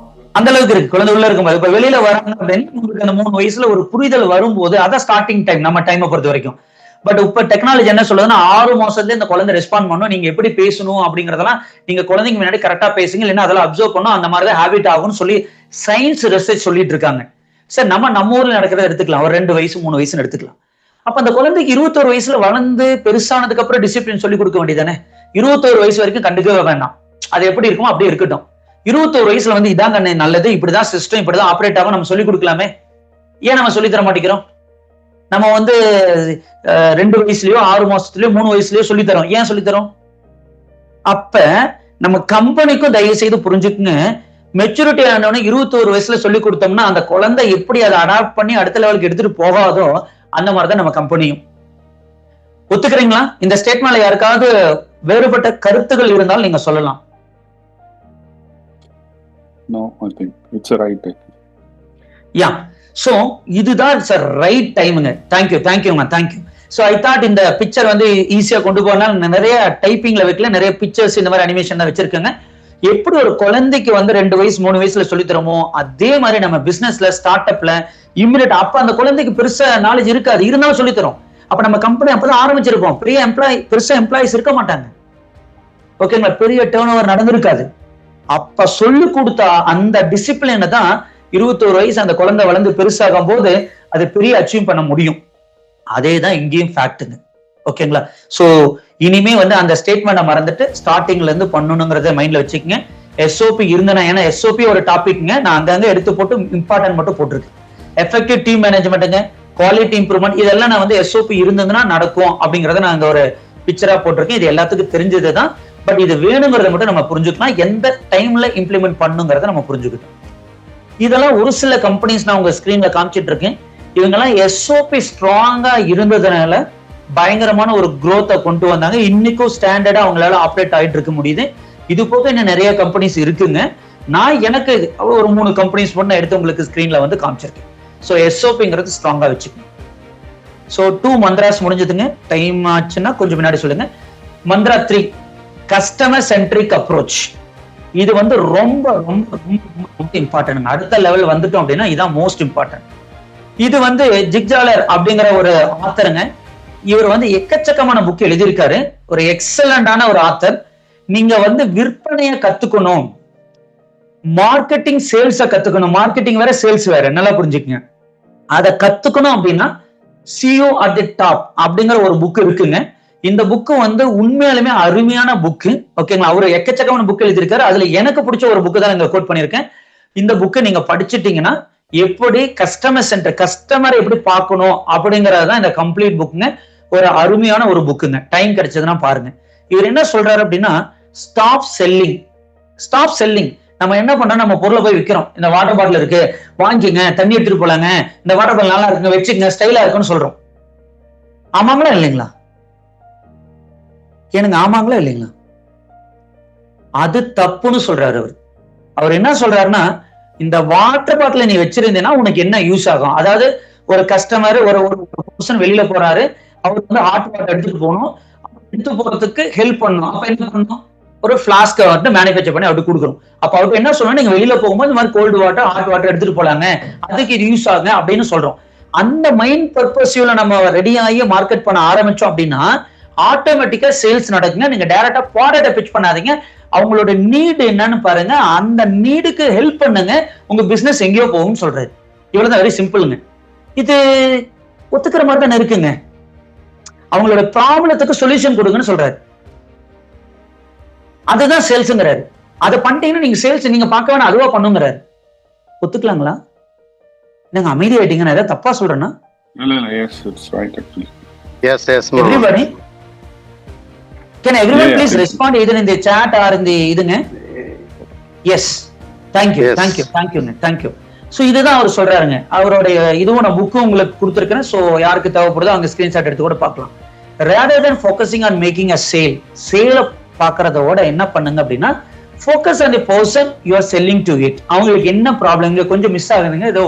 அந்த அளவுக்கு இருக்கு. குழந்தை உள்ள இருக்கும்போது இப்ப வெளியில வராங்க அப்படின்னு உங்களுக்கு அந்த 3 வயசுல ஒரு புரிதல் வரும்போது அதான் ஸ்டார்டிங் டைம் நம்ம டைமை பொறுத்த வரைக்கும். பட் இப்ப டெக்னாலஜி என்ன சொல்லுதுன்னா 6 மாசத்துல இந்த குழந்தை ரெஸ்பாண்ட் பண்ணும், நீங்க எப்படி பேசணும் அப்படிங்கறதெல்லாம் நீங்க குழந்தைங்க முன்னாடி கரெக்டா பேசுங்க, இல்லைன்னா அதெல்லாம் அப்சர்வ் பண்ணும், அந்த மாதிரிதான் ஹேபிட் ஆகும்னு சொல்லி சயின்ஸ் ரிசர்ச் சொல்லிட்டு இருக்காங்க. சார் நம்ம ஊர்ல நடக்கிறத எடுத்துக்கலாம், ஒரு 2 வயசு 3 வயசுன்னு எடுத்துக்கலாம். அப்ப அந்த குழந்தைக்கு 21 வயசுல வளர்ந்து பெருசானதுக்கு அப்புறம் டிசிப்ளின் சொல்லி கொடுக்க வேண்டியதானே? 21 வயசு வரைக்கும் கண்டுக்கவே வேண்டாம், அது எப்படி இருக்குமோ அப்படியே இருக்கட்டும். 21 வயசுல வந்து இதான் கண்ணு நல்லது, இப்படிதான் சிஸ்டம், இப்படிதான் ஆப்ரேட் ஆகும் நம்ம சொல்லி கொடுக்கலாமே. ஏன் நம்ம சொல்லி தர மாட்டேங்கிறோம்? நம்ம வந்து 2 வயசுலயோ 6 மாசத்துலயோ 3 வயசுலயோ சொல்லித்தரோம். ஏன் சொல்லித்தரோம்? அப்ப நம்ம கம்பெனிக்கும் தயவு செய்து புரிஞ்சுக்குங்க, மெச்சூரிட்டி ஆனவனே 21 வயசுல சொல்லி கொடுத்தோம்னா அந்த குழந்தை எப்படி அதை அடாப்ட் பண்ணி அடுத்த லெவலுக்கு எடுத்துட்டு போகாதோ அந்த மாதிரிதான் நம்ம கம்பெனியும். ஒத்துக்கிறீங்களா? இந்த ஸ்டேட்மெண்ட்ல யாருக்காவது வேறுபட்ட கருத்துகள் இருந்தால் நீங்க சொல்லலாம். No, I think it's a right time. Yeah. So இதுதான் சார் ரைட் டைமுங்க. தேங்க்யூ. ஸோ ஐ தாட் இந்த பிக்சர் வந்து ஈஸியா கொண்டு போனால் நிறைய டைப்பிங்ல வைக்கல, நிறைய பிக்சர்ஸ் இந்த மாதிரி அனிமேஷன் தான் வச்சிருக்கேங்க. எப்படி ஒரு குழந்தைக்கு வந்து 2 வயசு 3 வயசுல சொல்லி தரோமோ அதே மாதிரி நம்ம பிசினஸ்ல ஸ்டார்ட் அப்ல இம்மிடியட் அப்ப அந்த குழந்தைக்கு பெருசா நாலேஜ் இருக்காது, இருந்தாலும் சொல்லி தரோம். அப்ப நம்ம கம்பெனி அப்பதான் ஆரம்பிச்சிருப்போம், பெருசா எம்ப்ளாயிஸ் இருக்க மாட்டாங்க, ஓகேங்களா, பெரிய டேர்ன் ஓவர் நடந்திருக்காது. அப்ப சொல்லி கொடுத்தா அந்த டிசிப்ளினை தான் 21 வயசு அந்த குழந்தை வளர்ந்து பெருசாகும் போது அது பெரிய அச்சீவ் பண்ண முடியும். அதே தான் இங்கேயும் ஃபேக்ட்டுங்க, ஓகேங்களா. சோ இனிமே வந்து அந்த ஸ்டேட்மெண்ட்டை மறந்துட்டு ஸ்டார்டிங்ல இருந்து பண்ணணுங்கிறத மைண்ட்ல வச்சுக்கோங்க. எஸ்ஓபி இருந்தனா, ஏன்னா எஸ்ஓபி ஒரு டாபிக்ங்க, நான் அங்கங்க எடுத்து போட்டு இம்பார்ட்டன்ட் மட்டும் போட்டிருக்கேன். எஃபெக்டிவ் டீம் மேனேஜ்மெண்ட்டுங்க, குவாலிட்டி இம்ப்ரூவ்மெண்ட், இதெல்லாம் நான் வந்து எஸ்ஓபி இருந்ததுன்னா நடக்கும் அப்படிங்கறத நான் அங்க ஒரு பிக்சரா போட்டிருக்கேன். இது எல்லாத்துக்கும் தெரிஞ்சதுதான். பட் இது வேணுங்கிறத மட்டும் நம்ம புரிஞ்சுக்கலாம், எந்த டைம்ல இம்ப்ளிமெண்ட் பண்ணுங்கிறத நம்ம புரிஞ்சுக்கிட்டோம். இதெல்லாம் ஒரு சில கம்பெனிஸ் நான் உங்க ஸ்கிரீன்ல காமிச்சிட்டு இருக்கேன். இவங்கெல்லாம் எஸ்ஓபி ஸ்ட்ராங்கா இருந்ததுனால பயங்கரமான ஒரு growth-அ கொண்டு வந்தாங்க. இன்னைக்கும் ஸ்டாண்டர்டா அவங்களால ஆப்ரேட் ஆயிட்டு இருக்க முடியுது. இது போக இன்னும் நிறைய கம்பெனிஸ் இருக்குங்க. நான் எனக்கு ஒரு 3 கம்பெனிஸ் மட்டும் எடுத்து உங்களுக்கு ஸ்கிரீன்ல வந்து காமிச்சிருக்கேன். ஸோ எஸ்ஓபிங்கிறது ஸ்ட்ராங்கா வச்சுக்கணும். So 2 mantras முடிஞ்சதுங்க. டைம் ஆச்சுன்னா கொஞ்சம் முன்னாடி சொல்லுங்க. Mantra 3 customer centric approach. இது வந்து ரொம்ப ரொம்ப ரொம்ப இம்பார்ட்டன்ட். அடுத்த லெவல் வந்துட்டோம் அப்படின்னா இதான் மோஸ்ட் இம்பார்ட்டன்ட். இது வந்து ஜிக்ஜாலர் அப்படிங்கிற ஒரு ஆத்தருங்க. இவர் வந்து எக்கச்சக்கமான புக் எழுதியிருக்காரு, ஒரு எக்ஸலண்டான ஒரு ஆத்தர். நீங்க வந்து விற்பனையை கத்துக்கணும், மார்க்கெட்டிங் சேல்ஸை கத்துக்கணும். மார்க்கெட்டிங் வேற சேல்ஸ் வேற, நல்லா புரிஞ்சுக்கங்க. அதை கத்துக்கணும் அப்படின்னா CEO at the top அப்படிங்கிற ஒரு புக் இருக்குங்க. இந்த புக்கு வந்து உண்மையாலுமே அருமையான புக்கு, ஓகேங்களா. அவரு எக்கச்சக்கமான புக் எழுதியிருக்காரு. அதுல எனக்கு பிடிச்ச ஒரு புக்கு தான் இங்க கோட் பண்ணிருக்கேன். இந்த புக்கை நீங்க படிச்சுட்டீங்கன்னா எப்படி கஸ்டமர் சென்டர், கஸ்டமரை எப்படி பார்க்கணும் அப்படிங்கறது தான் இந்த கம்ப்ளீட் புக்குங்க. ஒரு அருமையான ஒரு புக்குங்க. டைம் கிடைச்சதுன்னா பாருங்க. இவர் என்ன சொல்றாரு அப்படின்னா, ஸ்டாப் செல்லிங். நம்ம என்ன பண்றோம், நம்ம பொருளை போய் விற்கிறோம். இந்த வாட்டர் பாட்டில் இருக்கு, வாங்கிக்கங்க, தண்ணி எடுத்துட்டு போலாங்க, இந்த வாட்டர் பாட்டில் நல்லா இருக்குங்க, வச்சுக்கங்க, ஸ்டைலா இருக்குன்னு சொல்றோம். ஆமாங்களா இல்லைங்களா? எனக்கு ஆமாங்களா இல்லைங்களா? அது தப்புன்னு சொல்றாரு அவர் என்ன சொல்றாருன்னா, இந்த வாட்டர் பாட்டில நீ வச்சிருந்தேன்னா உனக்கு என்ன யூஸ் ஆகும். அதாவது ஒரு கஸ்டமர் ஒரு பர்சன் வெளியில போறாரு, அவர் வந்து ஹாட் வாட்டர் எடுத்துட்டு போகணும், எடுத்து போறதுக்கு ஹெல்ப் பண்ணணும். அப்ப என்ன பண்ணணும், ஒரு பிளாஸ்க் வந்து மேனுஃபேக்சர் பண்ணி அவருக்கு கொடுக்கணும். அப்ப அவருக்கு என்ன சொல்லணும், நீங்க வெளியில போகும்போது இந்த மாதிரி கோல்டு வாட்டர் ஹாட் வாட்டர் எடுத்துட்டு போலாங்க, அதுக்கு இது யூஸ் ஆகுங்க அப்படின்னு சொல்றோம். அந்த மைண்ட் பர்பஸ்ல நம்ம ரெடி ஆகி மார்க்கெட் பண்ண ஆரம்பிச்சோம் அப்படின்னா ஆட்டோமேட்டிக்கா சேல்ஸ் நடக்குங்க. நீங்க டைரக்டா ப்ராடக்ட்டை பிட்ச் பண்ணாதீங்க, அவங்களோட நீடு என்னன்னு பாருங்க, அந்த நீடுக்கு ஹெல்ப் பண்ணுங்க, உங்க பிசினஸ் எங்கேயோ போகும்னு சொல்றாரு. இவ்வளவுதான், வெரி சிம்பிளுங்க. இது ஒத்துக்கிற மாதிரி தானே இருக்குங்க. அவங்களோட ப்ராப்ளத்துக்கு சொல்யூஷன் கொடுங்கன்னு சொல்றாரு. அதுதான் சேல்ஸ்ங்கிறாரு. அதை பண்ணிட்டீங்கன்னா நீங்க சேல்ஸ் நீங்க பார்க்க வேணாம், அதுவா பண்ணுங்கிறாரு. ஒத்துக்கலாங்களா? நீங்க அமைதி ஆயிட்டீங்க. நான் ஏதாவது தப்பா சொல்றேன்னா? Yes, it's right actually. Yes, Everybody, can everyone please respond either in the chat or in the இதுங்க? Yes, thank you, thank you, thank you, thank you. So இதுதான் அவர் சொல்றாருங்க. அவருடைய இதுவும் நான் புக்கு உங்களுக்கு கொடுத்துருக்கேன். ஸோ யாருக்கு தேவைப்படுதோ அவங்க ஸ்கிரீன்ஷாட் எடுத்து கூட பார்க்கலாம். rather than focusing on making a sale, சேலை பார்க்கறதோட என்ன பண்ணுங்க அப்படின்னா, focus on the person you are selling to it. அவங்களுக்கு என்ன ப்ராப்ளம் கொஞ்சம் மிஸ் ஆகுதுங்க. ஏதோ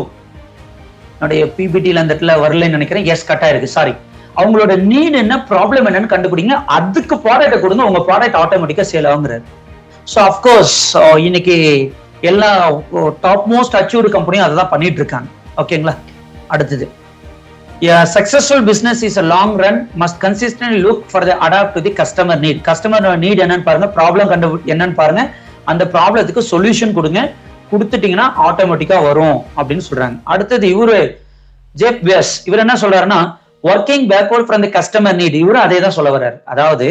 என்னுடைய பிபிடியில் அந்த இடத்துல வரலன்னு நினைக்கிறேன். எஸ், கட் ஆயிருக்கு, சாரி. அவங்களோட நீட் என்ன, ப்ராப்ளம் என்னன்னு கண்டுபிடிங்க, அதுக்கு ப்ராடக்ட்டை கொடுங்க, உங்க ப்ராடக்ட் ஆட்டோமேட்டிக்கா சேல் ஆகுங்கிறாரு. ஸோ அஃப்கோர்ஸ் இன்னைக்கு எல்லா டாப் மோஸ்ட் அச்சீவ்டு கம்பெனியும் அதை தான் பண்ணிட்டு இருக்காங்க. ஓகேங்களா? அடுத்தது, successful business is a long run must consistently look for the adapt to the customer need. Customer need என்னன்னு பாருங்க, ப்ராப்ளம் என்னன்னு பாருங்க, அந்த ப்ராப்ளத்துக்கு சொல்யூஷன் கொடுங்க, கொடுத்துட்டீங்கன்னா ஆட்டோமேட்டிக்கா வரும் அப்படின்னு சொல்றாங்க. அடுத்தது இவரு ஜெப் பெஸ், இவர் என்ன சொல்றாருன்னா, working backward from the customer need. இவரும் அதே தான் சொல்ல வர்றாரு. அதாவது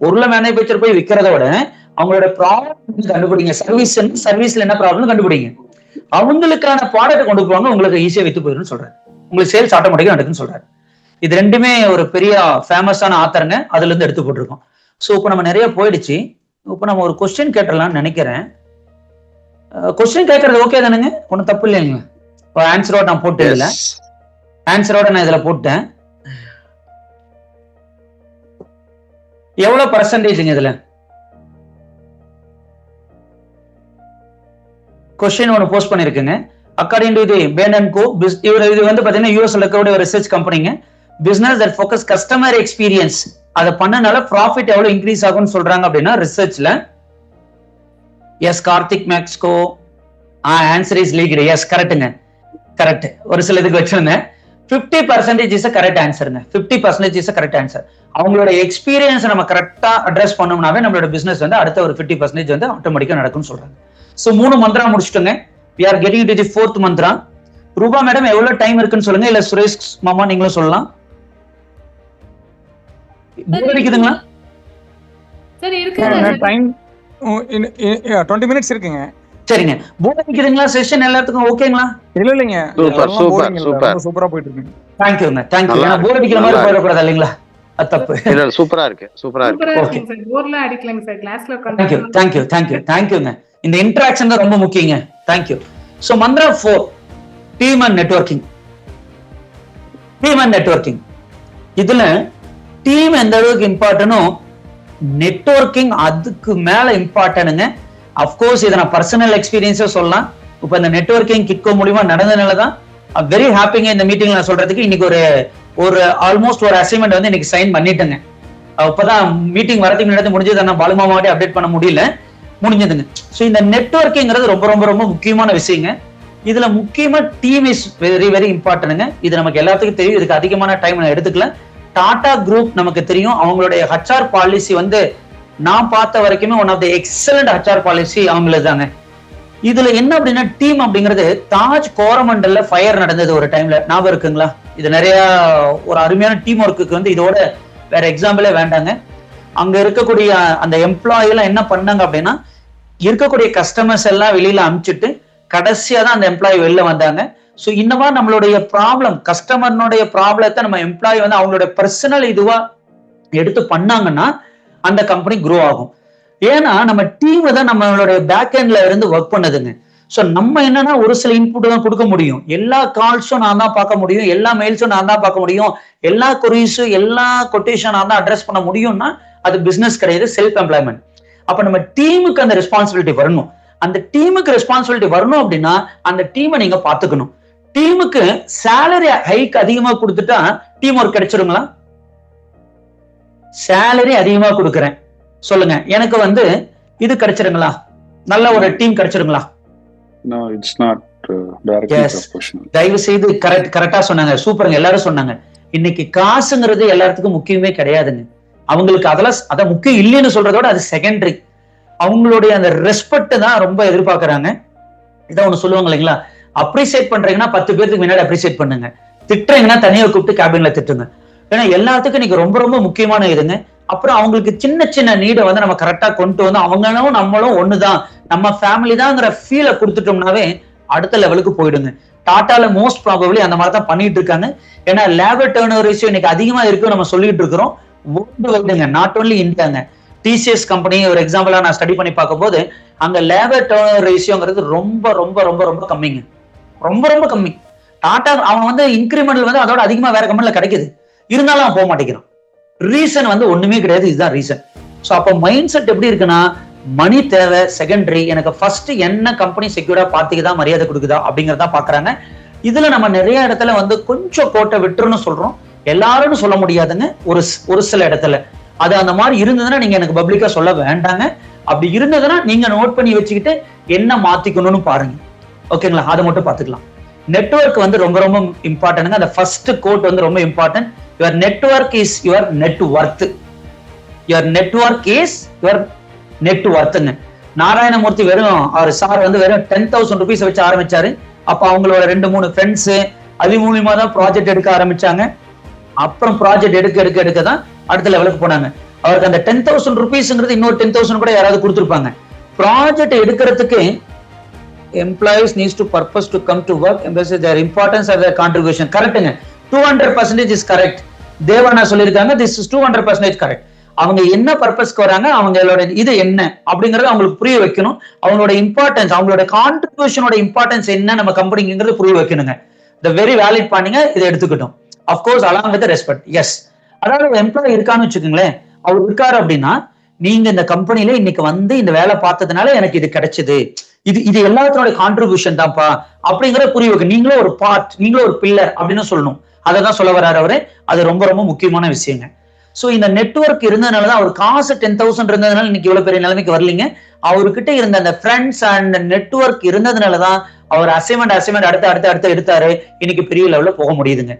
பொருளை மேனுஃபேக்சர் போய் விற்கிறத விட அவங்களோட ப்ராப்ளம் கண்டுபிடிங்க, சர்வீஸ்ல என்ன ப்ராப்ளம் கண்டுபிடிங்க, அவங்களுக்கான ப்ராடக்ட் கொண்டு போவாங்க, உங்களுக்கு ஈஸியா வித்து போயிடும் சொல்றாரு. உங்களுக்கு சேல்ஸ் ஆட்டோமேட்டிக்கா நடக்குன்னு சொல்றாரு. இது ரெண்டுமே ஒரு பெரிய ஃபேமஸான ஆத்தருங்க, அதுல இருந்து எடுத்து போட்டிருக்கோம். ஸோ இப்போ நம்ம நிறைய போயிடுச்சு. இப்போ நம்ம ஒரு கொஸ்டின் கேட்டலாம்னு நினைக்கிறேன். கொஸ்டின் கேட்கறது ஓகே தானுங்க? ஒன்றும் தப்பு இல்லைங்க. இப்போ ஆன்சரோட நான் போட்டேன், இதுல ஆன்சரோட நான் இதுல போட்டேன். எவ்வளவு பர்சன்டேஜ்ங்க இதுல? கொஸ்டின் ஒன்று போஸ்ட் பண்ணிருக்குங்க. According to the Bain and co, இது வந்து பாத்தீங்கன்னா யூஎஸ்ல இருக்கக்கூடிய ஒரு ரிசர்ச் கம்பெனிங்க. Business that focus customer experience, அதை பண்ணனால ப்ராஃபிட் எவ்வளவு இன்க்ரீஸ் ஆகும்னு சொல்றாங்க அப்படின்னா ரிசர்ச்ல. எஸ், கார்த்திக் மேக்ஸ்கோ, ஆன்சர் இஸ் லீக்டு. எஸ், கரெக்டுங்க, கரெக்ட். ஒரு சில இதுக்கு வச்சிருந்தேன். 50% இஸ் கரெக்ட் ஆன்சருங்க. 50% இஸ் கரெக்ட் ஆன்சர். அவங்களோட எக்ஸ்பீரியன்ஸ் நம்ம கரெக்டா அட்ரஸ் பண்ணோம்னாவே நம்மளோட பிசினஸ் வந்து அடுத்த ஒரு 50% வந்து ஆட்டோமேட்டிக்கா நடக்கும்னு சொல்றாங்க. ஸோ 3 மந்த்ரா முடிச்சுட்டுங்க. we are getting to the 4th mantra. Rupa madam எவ்வளவு டைம் இருக்குன்னு சொல்லுங்க, இல்ல சுரேஷ் மாமா நீங்களும் சொல்லலாம். இருக்குதுங்களா? சரி, இருக்குங்க. டைம் 20 மினிட்ஸ் இருக்குங்க. சரிங்க. போர்டு நிக்குதுங்களா? செஷன் எல்லாத்துக்கும் ஓகேங்களா? இல்லைங்க, சூப்பரா போயிட்டு இருக்கு. தேங்க்யூங்க, தேங்க்யூ. நான் போர்டு நிக்கிற மாதிரி போயிடக்கூடாது இல்லைங்களா? அது தப்பு. இல்ல, சூப்பரா இருக்கு, சூப்பரா இருக்கு. ஓகே சார், போர்ட்ல அடிக்கலாங்க சார், கிளாஸ்ல உட்கார்ந்து. தேங்க்யூ, தேங்க்யூ, தேங்க்யூ, தேங்க்யூங்க. இந்த இன்டராக்ஷன் தான் ரொம்ப முக்கியங்க. Thank you. So Mantra 4, team and networking. Team and networking, இதுல டீம் எந்த அளவுக்கு இம்பார்ட்டனோ நெட்வொர்க்கிங் அதுக்கு மேல இம்பார்ட்டனுங்க. அப்கோர்ஸ் இதை நான் பர்சனல் எக்ஸ்பீரியன்ஸா சொல்லலாம். இப்போ இந்த நெட்வொர்க்கிங் கிட்கோ மூலியமா நடந்ததுனால தான் வெரி ஹாப்பிங்க. இந்த மீட்டிங்ல நான் சொல்றதுக்கு இன்னைக்கு ஒரு ஆல்மோஸ்ட் ஒரு அசைன்மெண்ட் வந்து இன்னைக்கு சைன் பண்ணிட்டேங்க. அப்பதான் மீட்டிங் வரதுக்கு முன்னாடி முடிஞ்சது, நான் பாலுமாமாட்டே அப்டேட் பண்ண முடியல, முடிஞ்சதுங்க. ஸோ இந்த நெட்வொர்க்கிங்கிறது ரொம்ப ரொம்ப ரொம்ப முக்கியமான விஷயங்க. இதுல முக்கியமா டீம் இஸ் வெரி வெரி இம்பார்ட்டன்ட்ங்க. இது நமக்கு எல்லாத்துக்கும் தெரியும். இதுக்கு அதிகமான டைம் நான் எடுத்துக்கல. டாடா குரூப் நமக்கு தெரியும். அவங்களுடைய ஹெச்ஆர் பாலிசி வந்து நான் பார்த்த வரைக்குமே one of the excellent HR policy அவங்களது தாங்க. இதுல என்ன அப்படின்னா, டீம் அப்படிங்கிறது தாஜ் கோரமண்டல்ல ஃபயர் நடந்தது ஒரு டைம்ல, ஞாபகம் இருக்குங்களா? இது நிறைய ஒரு அருமையான டீம் ஒர்க்குக்கு வந்து இதோட வேற எக்ஸாம்பிளே வேண்டாங்க. அங்க இருக்கக்கூடிய அந்த எம்ப்ளாயி எல்லாம் என்ன பண்ணாங்க அப்படின்னா, இருக்கக்கூடிய கஸ்டமர்ஸ் எல்லாம் வெளியில அனுப்பிச்சிட்டு கடைசியா தான் அந்த எம்ப்ளாயி வெளில வந்தாங்க. ஸோ இன்னமா நம்மளுடைய ப்ராப்ளம், கஸ்டமர்னுடைய ப்ராப்ளத்தை நம்ம எம்ப்ளாயி வந்து அவங்களுடைய பர்சனல் இதுவா எடுத்து பண்ணாங்கன்னா அந்த கம்பெனி க்ரோ ஆகும். ஏன்னா நம்ம டீம் தான் நம்மளுடைய பேக் எண்ட்ல இருந்து ஒர்க் பண்ணுதுங்க. ஸோ நம்ம என்னன்னா ஒரு சில இன்புட் தான் கொடுக்க முடியும். எல்லா கால்ஸும் நான் தான் பார்க்க முடியும், எல்லா மெயில்ஸும் நான் தான் பார்க்க முடியும், எல்லா கொரீஸும் எல்லா கொட்டேஷன் நான் தான் அட்ரஸ் பண்ண முடியும்னா அது பிசினஸ் கிடையாது, செல்ஃப் எம்ப்ளாய்மெண்ட். அப்ப நம்ம டீமுக்கு அந்த ரெஸ்பான்சிபிலிட்டி வரணும். அந்த டீமுக்கு ரெஸ்பான்சிபிலிட்டி வரணும் அப்படின்னா அந்த டீமை நீங்க பாத்துக்கணும். டீமுக்கு சேலரி ஹைக் அதிகமா கொடுத்துட்டா டீம் ஒர்க் கிடைச்சிருங்களா? சேலரி அதிகமா கொடுக்குறேன் சொல்லுங்க, எனக்கு வந்து இது கிடைச்சிருங்களா? நல்ல ஒரு team கிடைச்சிருங்களா? No, it's not directly proportional. தயவு செய்து கரெக்டா சொன்னாங்க, சூப்பருங்க. எல்லாரும் சொன்னாங்க. இன்னைக்கு காசுங்கிறது எல்லாத்துக்கும் முக்கியமே கிடையாதுங்க. அவங்களுக்கு அத முக்கியம் இல்லைன்னு சொல்றதோட அது செகண்டரி. அவங்களுடைய அந்த ரெஸ்பெக்ட் தான் ரொம்ப எதிர்பார்க்கறாங்க. இதை ஒண்ணு சொல்லுவாங்க இல்லைங்களா, அப்ரிசியேட் பண்றீங்கன்னா 10 பேருக்கு முன்னாடி அப்ரிசியேட் பண்ணுங்க, திட்டுறீங்கன்னா தனியா கூப்பிட்டு கேபின்ல திட்டுங்க. ஏன்னா எல்லாத்துக்கும் நீங்க ரொம்ப ரொம்ப முக்கியமான இதுங்க. அப்புறம் அவங்களுக்கு சின்ன சின்ன நீடை வந்து நம்ம கரெக்டா கொண்டு வந்து அவங்களும் நம்மளும் ஒண்ணுதான், நம்ம ஃபேமிலி தான்ங்கிற ஃபீலை கொடுத்துட்டோம்னாவே அடுத்த லெவலுக்கு போயிடுங்க. டாட்டால மோஸ்ட் ப்ராபபிளி அந்த மாதிரி தான் பண்ணிட்டு இருக்காங்க. ஏன்னா லேபர் டர்ன் ஓவர் ரேஷியோ இன்னைக்கு அதிகமா இருக்கு நம்ம சொல்லிட்டு இருக்கிறோம். வேர்ல்டு வைடுங்க, நாட் ஓன்லி இந்தியாங்க. டிசிஎஸ் கம்பெனி ஒரு எக்ஸாம்பிளா நான் ஸ்டடி பண்ணி பார்க்கும்போது அங்க லேபர் டர்ன் ஓவர் ரேஷியோங்கிறது ரொம்ப ரொம்ப ரொம்ப ரொம்ப கம்மிங்க, ரொம்ப ரொம்ப கம்மி. டாடா அவன் வந்து இன்கிரிமெண்டல் வந்து அதோட அதிகமா வேற கம்பெனில கிடைக்குது, இருந்தாலும் அவன் போக மாட்டேங்கிறான். ரீசன் வந்து ஒண்ணுமே கிடையாது, இதுதான் ரீசன். ஸோ அப்போ மைண்ட் செட் எப்படி இருக்குன்னா, மணி தேவை செகண்டரி, எனக்கு ஃபர்ஸ்ட் என்ன கம்பெனி செக்யூர்டா பார்த்துக்குதா மரியாதை கொடுக்குதா அப்படிங்கறத பாக்குறாங்க. இதுல நம்ம நிறைய இடத்துல வந்து கொஞ்சம் கோட்டை விட்டுருன்னு சொல்றோம், எல்லாரும் சொல்ல முடியாதுங்க. ஒரு சில இடத்துல அது அந்த மாதிரி இருந்ததுன்னா நீங்க எனக்கு பப்ளிக்கா சொல்ல வேண்டாங்க. அப்படி இருந்ததுன்னா நீங்க நோட் பண்ணி வச்சுக்கிட்டு என்ன மாத்திக்கணும்னு பாருங்க, ஓகேங்களா? அதை மட்டும் பாத்துக்கலாம். நெட்வொர்க் வந்து ரொம்ப ரொம்ப இம்பார்ட்டன்ட்ங்க. அந்த ஃபர்ஸ்ட் கோட் வந்து ரொம்ப important. Your network is your net worth. Your network is your net ஒர்த்துங்க. நாராயணமூர்த்தி வெறும் அவர் சார் வந்து வெறும் 10,000 rupees வச்சு ஆரம்பிச்சாரு. அப்ப அவங்களோட 2-3 ஃப்ரெண்ட்ஸ் அது மூலியமா தான் ப்ராஜெக்ட் எடுக்க ஆரம்பிச்சாங்க. அப்புறம் ப்ராஜெக்ட் எடுக்க தான் அடுத்த லெவலுக்கு போனாங்க. அவருக்கு அந்த 10,000 rupeesங்கிறது இன்னொரு 10,000 கூட யாராவது கொடுத்துருப்பாங்க. ப்ராஜெக்ட் எடுக்கிறதுக்கு employees needs to purpose to come to work, emphasis their importance of their contribution. கரெக்ட்டுங்க, 200% இஸ் கரெக்ட். தேவனா சொல்லியிருக்காங்க, திஸ் இஸ் 200% கரெக்ட். அவங்க என்ன பர்பஸ்க்கு வராங்க, அவங்களோட இது என்ன அப்படிங்கறத அவங்களுக்கு புரிய வைக்கணும். அவங்களோட இம்பார்ட்டன்ஸ், அவங்களோட கான்ட்ரிபியூஷனோட இம்பார்ட்டன்ஸ் என்ன நம்ம கம்பெனிங்கிறது புரிய வைக்கணுங்க. இந்த வெரி வேலிட் பாயிண்ட்ங்க, இதை எடுத்துக்கிட்டோம். Of course along with respect. Yes, அதாவது எம்ப்ளாயி இருக்கான்னு வச்சுக்கோங்களேன், அவர் இருக்காரு அப்படின்னா நீங்க இந்த கம்பெனில இன்னைக்கு வந்து இந்த வேலை பார்த்ததுனால எனக்கு இது கிடைச்சது, இது எல்லாத்தோட கான்ட்ரிபியூஷன் தான்ப்பா அப்படிங்கிற புரிய வைக்க. நீங்களும் ஒரு பார்ட், நீங்களும் ஒரு பில்லர் அப்படின்னு சொல்லணும். அதை தான் சொல்ல வர்றாரு அவரு. அது ரொம்ப ரொம்ப முக்கியமான விஷயங்க. சோ இந்த நெட்வொர்க் இருந்ததுனாலதான் அவர் காசு 10,000 இருந்ததுனால இன்னைக்கு இவ்வளவு பெரிய நிலைமைக்கு வரலீங்க. அவர்கிட்ட இருந்த அந்த ஃப்ரெண்ட்ஸ் அண்ட் நெட்வொர்க் இருந்ததுனாலதான் அவர் அசைன்மெண்ட் அடுத்து எடுத்தாரு. இன்னைக்கு பெரிய லெவல்ல போக முடியுதுங்க.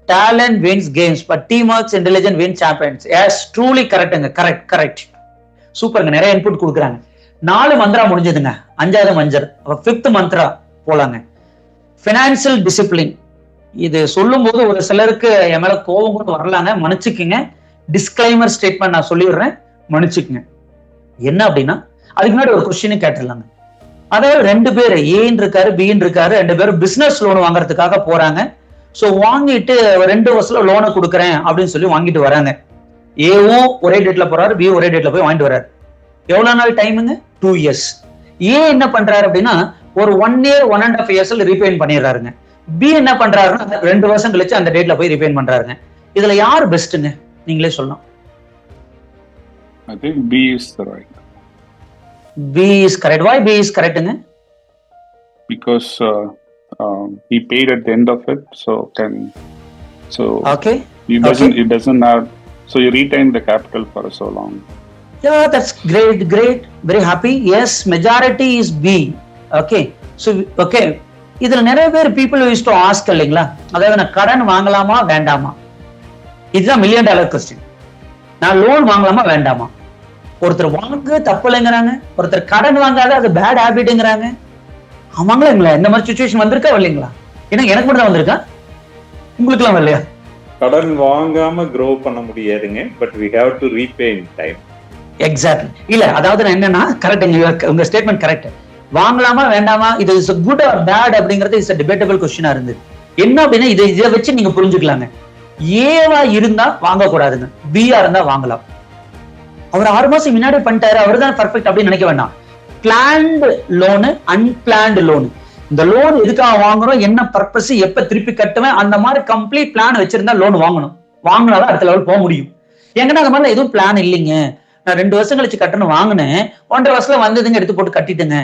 Talent wins games but team works intelligent win champions. Yes, truly கரெக்ட்டுங்க. கரெக்ட் சூப்பருங்க. நிறைய இன்புட் கொடுக்குறாங்க. 4 மந்த்ரா முடிஞ்சதுங்க. 5வது மஞ்சள் 5th மந்த்ரா போலாங்க. Financial discipline. இது சொல்லும் போது ஒரு சிலருக்கு என் மேல கோபம் கூட வரலாங்க, மன்னிச்சுக்குங்க. டிஸ்கிளைமர் ஸ்டேட்மெண்ட் நான் சொல்லிடுறேன், மன்னிச்சுக்குங்க. என்ன அப்படின்னா, அதுக்கு முன்னாடி ஒரு கொஸ்டின் கேட்டுடலாங்க. அதாவது 2 பேர் ஏன்னு இருக்காரு, பின்னு இருக்காரு. 2 பேரும் பிசினஸ் லோன் வாங்குறதுக்காக போறாங்க. சோ வாங்கிட்டு 2 வருஷத்துல லோனை கொடுக்குறேன் அப்படின்னு சொல்லி வாங்கிட்டு வராங்க. ஏவும் ஒரே டேட்ல போறாரு, பி ஒரே டேட்ல போய் வாங்கிட்டு வர்றாரு. எவ்வளவு நாள் டைமுங்க? 2 years. ஏ என்ன பண்றாரு அப்படின்னா ஒரு 1 year 1.5 yearsல ரீபேமெண்ட் பண்ணிடுறாருங்க. பி என்ன பண்றாருன்னா 2 வருஷம் கழிச்சு அந்த டேட்ல போய் ரீபேமெண்ட் பண்றாருங்க. இதுல யார் பெஸ்ட்டுங்க? நீங்களே சொல்லலாம். I think B is the right. B is correct. Why B is correctங்க? Because he paid at the end of it, okay. It doesn't have, so you retain the capital for so long. Yeah, that's great. Very happy. Yes, majority is B. Okay. So, okay. இதுல நிறைய பேர் people used to ask இல்லைங்களா, அதாவது நான் கடன் வாங்கலாமா வேண்டாமா, இதுதான் $1 million கொஸ்டின். நான் லோன் வாங்கலாமா வேண்டாமா? ஒருத்தர் வாங்க தப்பு இல்லைங்கிறாங்க, ஒருத்தர் கடன் வாங்காத அது பேட் ஹேபிட்ங்கிறாங்க. ஆமாங்களா? இந்த மாதிரி சிச்சுவேஷன் வந்திருக்கா இல்லைங்களா? ஏன்னா எனக்கு மட்டும் தான் வந்திருக்கா, உங்களுக்கு எல்லாம் இல்லையா? கடன் வாங்காம grow பண்ண முடியாதுங்க, but we have to repay in time. Exactly. இல்ல அதாவது நான் என்னன்னா, கரெக்ட், உங்க ஸ்டேட்மெண்ட் கரெக்ட். வாங்கலாமா வேண்டாமா, இது இஸ் குட் ஆர் பேட் அப்படிங்கிறது இஸ் டிபேட்டபிள் கொஸ்டினா இருந்தது. என்ன அப்படின்னா இதை வச்சு நீங்க புரிஞ்சுக்கலாங்க. ஏவா இருந்தா வாங்கக்கூடாதுங்க, பிஆ இருந்தா வாங்கலாம். அவர் 6 மாசம் முன்னாடி பண்ணிட்டாரு, அவர் தான் பர்ஃபெக்ட் அப்படின்னு நினைக்க வேண்டாம். Planned loan, unplanned loan. இந்த லோன் எதுக்காக வாங்குறோம், என்ன பர்பஸ், எப்ப திருப்பி கட்டுவேன், அந்த மாதிரி கம்ப்ளீட் பிளான் வச்சிருந்தா லோன் வாங்கணும். வாங்கினாதான் அடுத்த லெவல் போக முடியும். ஏங்கன்னா அந்த மாதிரி எதுவும் பிளான் இல்லைங்க, நான் 2 வருஷம் கழிச்சு கட்டணும் வாங்கினேன், 1.5 வருஷத்துல வந்ததுங்க எடுத்து போட்டு கட்டிட்டுங்க.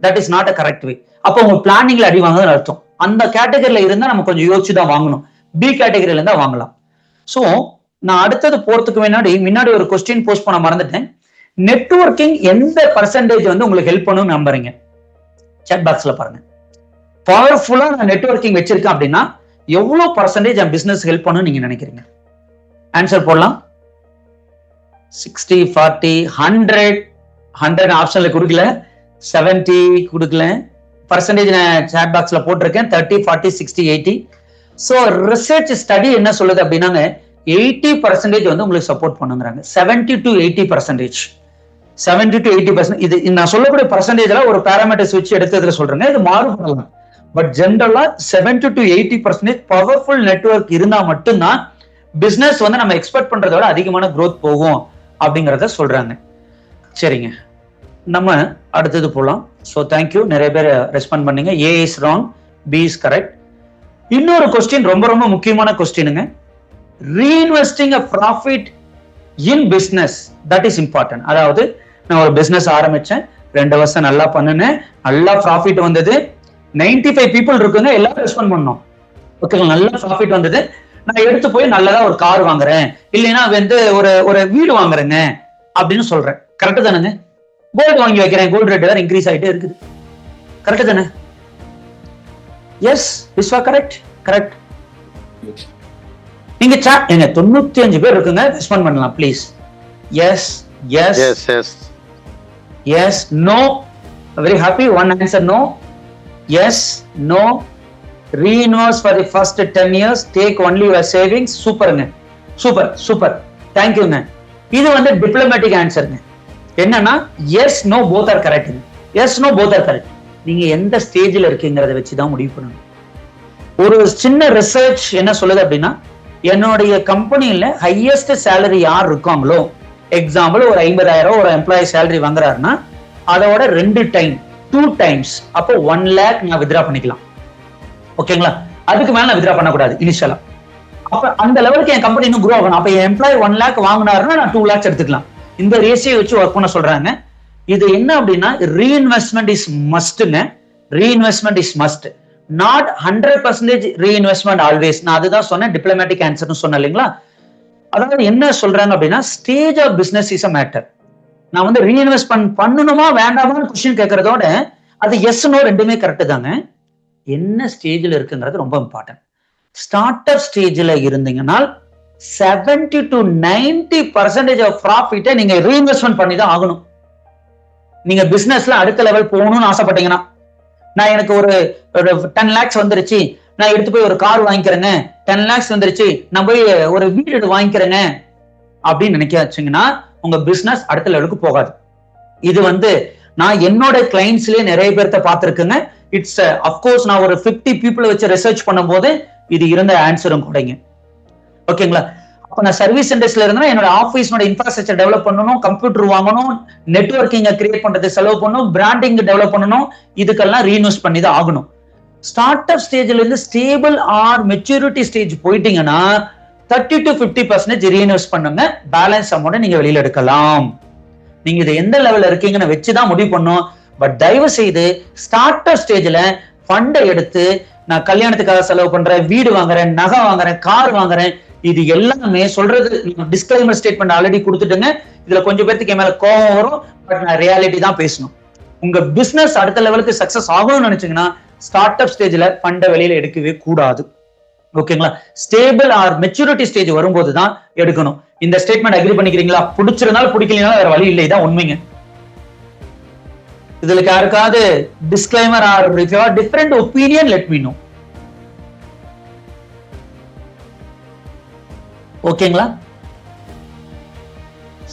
That is not a correct way. அப்போ உங்க பிளானிங்ல அடி வாங்குறதுன்னு அர்த்தம். அந்த கேட்டகரியில இருந்தா நம்ம கொஞ்சம் யோசிச்சு தான் வாங்கணும். பி கேட்டகரியில இருந்தா வாங்கலாம். சோ நான் அடுத்தது போறதுக்கு முன்னாடி ஒரு கொஸ்டின் போஸ்ட் பண்ண மறந்துட்டேன். நெட்வொர்க்கிங் எந்த பர்சன்டேஜ் வந்து உங்களுக்கு ஹெல்ப் பண்ணணும்னு நம்புறீங்க? சாட் பாக்ஸ்ல பாருங்க. பவர்ஃபுல்லா நான் நெட்வொர்க்கிங் வச்சிருக்கேன் அப்படின்னா எவ்வளவு பர்சன்டேஜ் என் பிசினஸ் ஹெல்ப் பண்ணணும்னு நீங்க நினைக்கிறீங்க? ஆன்சர் போடலாம். 60, 40, 100 ஆப்ஷன்ல கொடுக்கல, 70 கொடுக்கல, பர்சன்டேஜ் நான் சாட் பாக்ஸ்ல போட்டிருக்கேன், 30, 40, 60, 80. ஸோ ரிசர்ச் ஸ்டடி என்ன சொல்லுது அப்படின்னாங்க 80% வந்து உங்களுக்கு சப்போர்ட் பண்ணுங்கிறாங்க. 70 to 80%. 70 to 80%. இது நான் சொல்லக்கூடிய பர்சன்டேஜ்ல ஒரு பேராமீட்டர்ஸ் வச்சு எடுத்ததுல சொல்றேங்க, இது மாறுபடலாம். பட் ஜென்ரலா 70 to 80% பவர்ஃபுல் நெட்வொர்க் இருந்தா மட்டும்தான் பிசினஸ் வந்து நம்ம எக்ஸ்பெக்ட் பண்றதை விட அதிகமான growth போகும் அப்படிங்கறத சொல்றாங்க. சரிங்க, நம்ம அடுத்தது போலாம். ஸோ தேங்க்யூ, நிறைய பேர் ரெஸ்பாண்ட் பண்ணீங்க. A is wrong, B is correct. இன்னொரு கொஸ்டின் ரொம்ப ரொம்ப முக்கியமான கொஸ்டினுங்க. Reinvesting a profit in business, that is important. அதாவது நான் ஒரு பிசினஸ் ஆரம்பிச்சேன், 2 வருஷம் நல்லா பண்ணினேன், நல்லா ப்ராஃபிட் வந்தது, 95 பீப்புள் இருக்குங்க, எல்லாரும் ரெஸ்பாண்ட் பண்ணோம். ஓகேங்களா, நல்ல ப்ராஃபிட் வந்தது, நான் எடுத்து போய் நல்லதா ஒரு கார் வாங்குறேன், இல்லைன்னா வந்து ஒரு வீடு வாங்குறேங்க அப்படின்னு சொல்றேன். கரெக்ட் தானேங்க? கோல்டு வாங்கி வைக்கிறேன், கோல்டு ரேட் வேற இன்க்ரீஸ் ஆகிட்டே இருக்குது. கரெக்ட் தானே? Yes Vishwa, correct correct. நீங்க எங்க 95 பேர் இருக்குங்க, ரெஸ்பாண்ட் பண்ணலாம் please. Yes yes yes yes, no, very happy. One answer no. Yes, no. Reinvest for the first 10 years, take only your savings. சூப்பருங்க, சூப்பர் சூப்பர், தேங்க்யூங்க. இது வந்து டிப்ளமேட்டிக் ஆன்சருங்க. என்னன்னா yes no both are correct. Yes no both are correct. நீங்க எந்த ஸ்டேஜ்ல இருக்கீங்கிறத வச்சுதான் முடிவு பண்ணணும். ஒரு சின்ன ரிசர்ச் என்ன சொல்லுது அப்படின்னா, என்னுடைய கம்பெனியில ஹையஸ்ட் சேலரி யார் இருக்காங்களோ, எக்ஸாம்பிள் ஒரு 50,000 ஒரு எம்ப்ளாயி சேலரி வாங்குறாருன்னா அதோட 2 times, அப்போ 1 lakh நான் வித்ரா பண்ணிக்கலாம். ஓகேங்களா, அதுக்கு மேல நான் வித்ரா பண்ணக்கூடாது இனிஷியலா. அப்ப அந்த லெவலுக்கு என் கம்பெனி இன்னும் குரோ ஆகணும். அப்ப என் எம்ப்ளாயி 1 lakh வாங்கினாருன்னா நான் 2 lakhs எடுத்துக்கலாம். இந்த ரேஷியோ வச்சு ஒர்க் பண்ண சொல்றாங்க. இது என்ன அப்படின்னா, ரீஇன்வெஸ்ட்மெண்ட் இஸ் மஸ்ட்ங்க. Reinvestment is must, not 100% reinvestment always. நான் அதுதான் சொன்னேன், டிப்ளமேட்டிக் ஆன்சர்னு சொன்னேன் இல்லைங்களா. அதாவது என்ன சொல்றாங்க அப்படின்னா, stage of business is a matter. நான் வந்து ரீஇன்வெஸ்ட் பண்ணணுமா வேண்டாமான்னு கொஸ்டின் கேட்கறதோட அது எஸ் நோ ரெண்டுமே கரெக்ட் தாங்க. என்ன ஸ்டேஜ்ல இருக்குங்கிறது ரொம்ப இம்பார்ட்டன்ட். ஸ்டார்ட் அப் ஸ்டேஜ்ல இருந்தீங்கன்னா 70 to 90% ஆஃப் ப்ராஃபிட்டை நீங்க ரீஇன்வெஸ்ட்மெண்ட் பண்ணி தான் ஆகணும். நீங்க பிசினஸ்ல அடுத்த லெவல் போகணும்னு ஆசைப்பட்டீங்கன்னா, நான் எனக்கு ஒரு 10 lakhs வந்துருச்சு, நான் எடுத்து போய் ஒரு கார் வாங்கிக்கிறேங்க, 10 lakhs வந்துருச்சு, நான் போய் ஒரு வீடு வாங்கிக்கிறேங்க அப்படின்னு நினைக்காச்சுங்கன்னா உங்க பிசினஸ் அடுத்த லெவலுக்கு போகாது. இது வந்து நான் என்னோட கிளைண்ட்ஸ்லயே நிறைய பேர்த்த பார்த்திருக்கேங்க. இட்ஸ் அப்கோர்ஸ் நான் ஒரு 50 பீப்புளை வச்சு ரிசர்ச் பண்ணும் போது இது இருந்த ஆன்சரும் கூடங்க. ஓகேங்களா, அப்ப நான் சர்வீஸ் இண்டஸ்ட்ரியில இருந்தா என்னோட ஆஃபீஸோட இன்ஃப்ராஸ்ட்ரக்சர் டெவலப் பண்ணணும், கம்ப்யூட்டர் வாங்கணும், நெட்வொர்க்கிங்க கிரியேட் பண்றது செலவு பண்ணணும், பிராண்டிங் டெவலப் பண்ணணும், இதுக்கெல்லாம் ரீஇன்வெஸ்ட் பண்ணி தான் ஆகணும். ஸ்டார்ட் அப் ஸ்டேஜ்ல இருந்து ஸ்டேபிள் ஆர் மெச்சூரிட்டி ஸ்டேஜ் போயிட்டீங்கன்னா 30 to 50% ரீஇன்வெஸ்ட் பண்ணுங்க, பேலன்ஸ் அமௌண்ட் நீங்க வெளியில எடுக்கலாம். நீங்க இது எந்த லெவல்ல இருக்கீங்கன்னு வச்சுதான் முடிவு பண்ணும். பட் தயவு செய்து ஸ்டார்ட் அப் ஸ்டேஜ்ல ஃபண்டை எடுத்து நான் கல்யாணத்துக்காக செலவு பண்றேன், வீடு வாங்குறேன், நகை வாங்குறேன், கார் வாங்குறேன், இது எல்லாமே சொல்றது டிஸ்க்ளைமர் ஸ்டேட்மெண்ட் ஆல்ரெடி கொடுத்துட்டுங்க. இதுல கொஞ்சம் பேருக்கு என் மேல கோபம் வரும், பட் நான் ரியாலிட்டி தான் பேசணும். உங்க பிசினஸ் அடுத்த லெவலுக்கு சக்சஸ் ஆகணும்னு நினைச்சீங்கன்னா ஸ்டார்ட் அப் ஸ்டேஜ்ல ஃபண்டை வெளியில எடுக்கவே கூடாது. ஓகேங்களா, ஸ்டேபிள் ஆர் மெச்சூரிட்டி ஸ்டேஜ் வரும்போது தான் எடுக்கணும். இந்த ஸ்டேட்மெண்ட் அக்ரி பண்ணிக்கிறீங்களா? பிடிச்சிருந்தாலும் பிடிக்கலனாலும் வேற வழி இல்லை, இதான் உண்மைங்க. இதுல யாருக்காவது disclaimer or if you have different opinion let me know. ஓகேங்களா,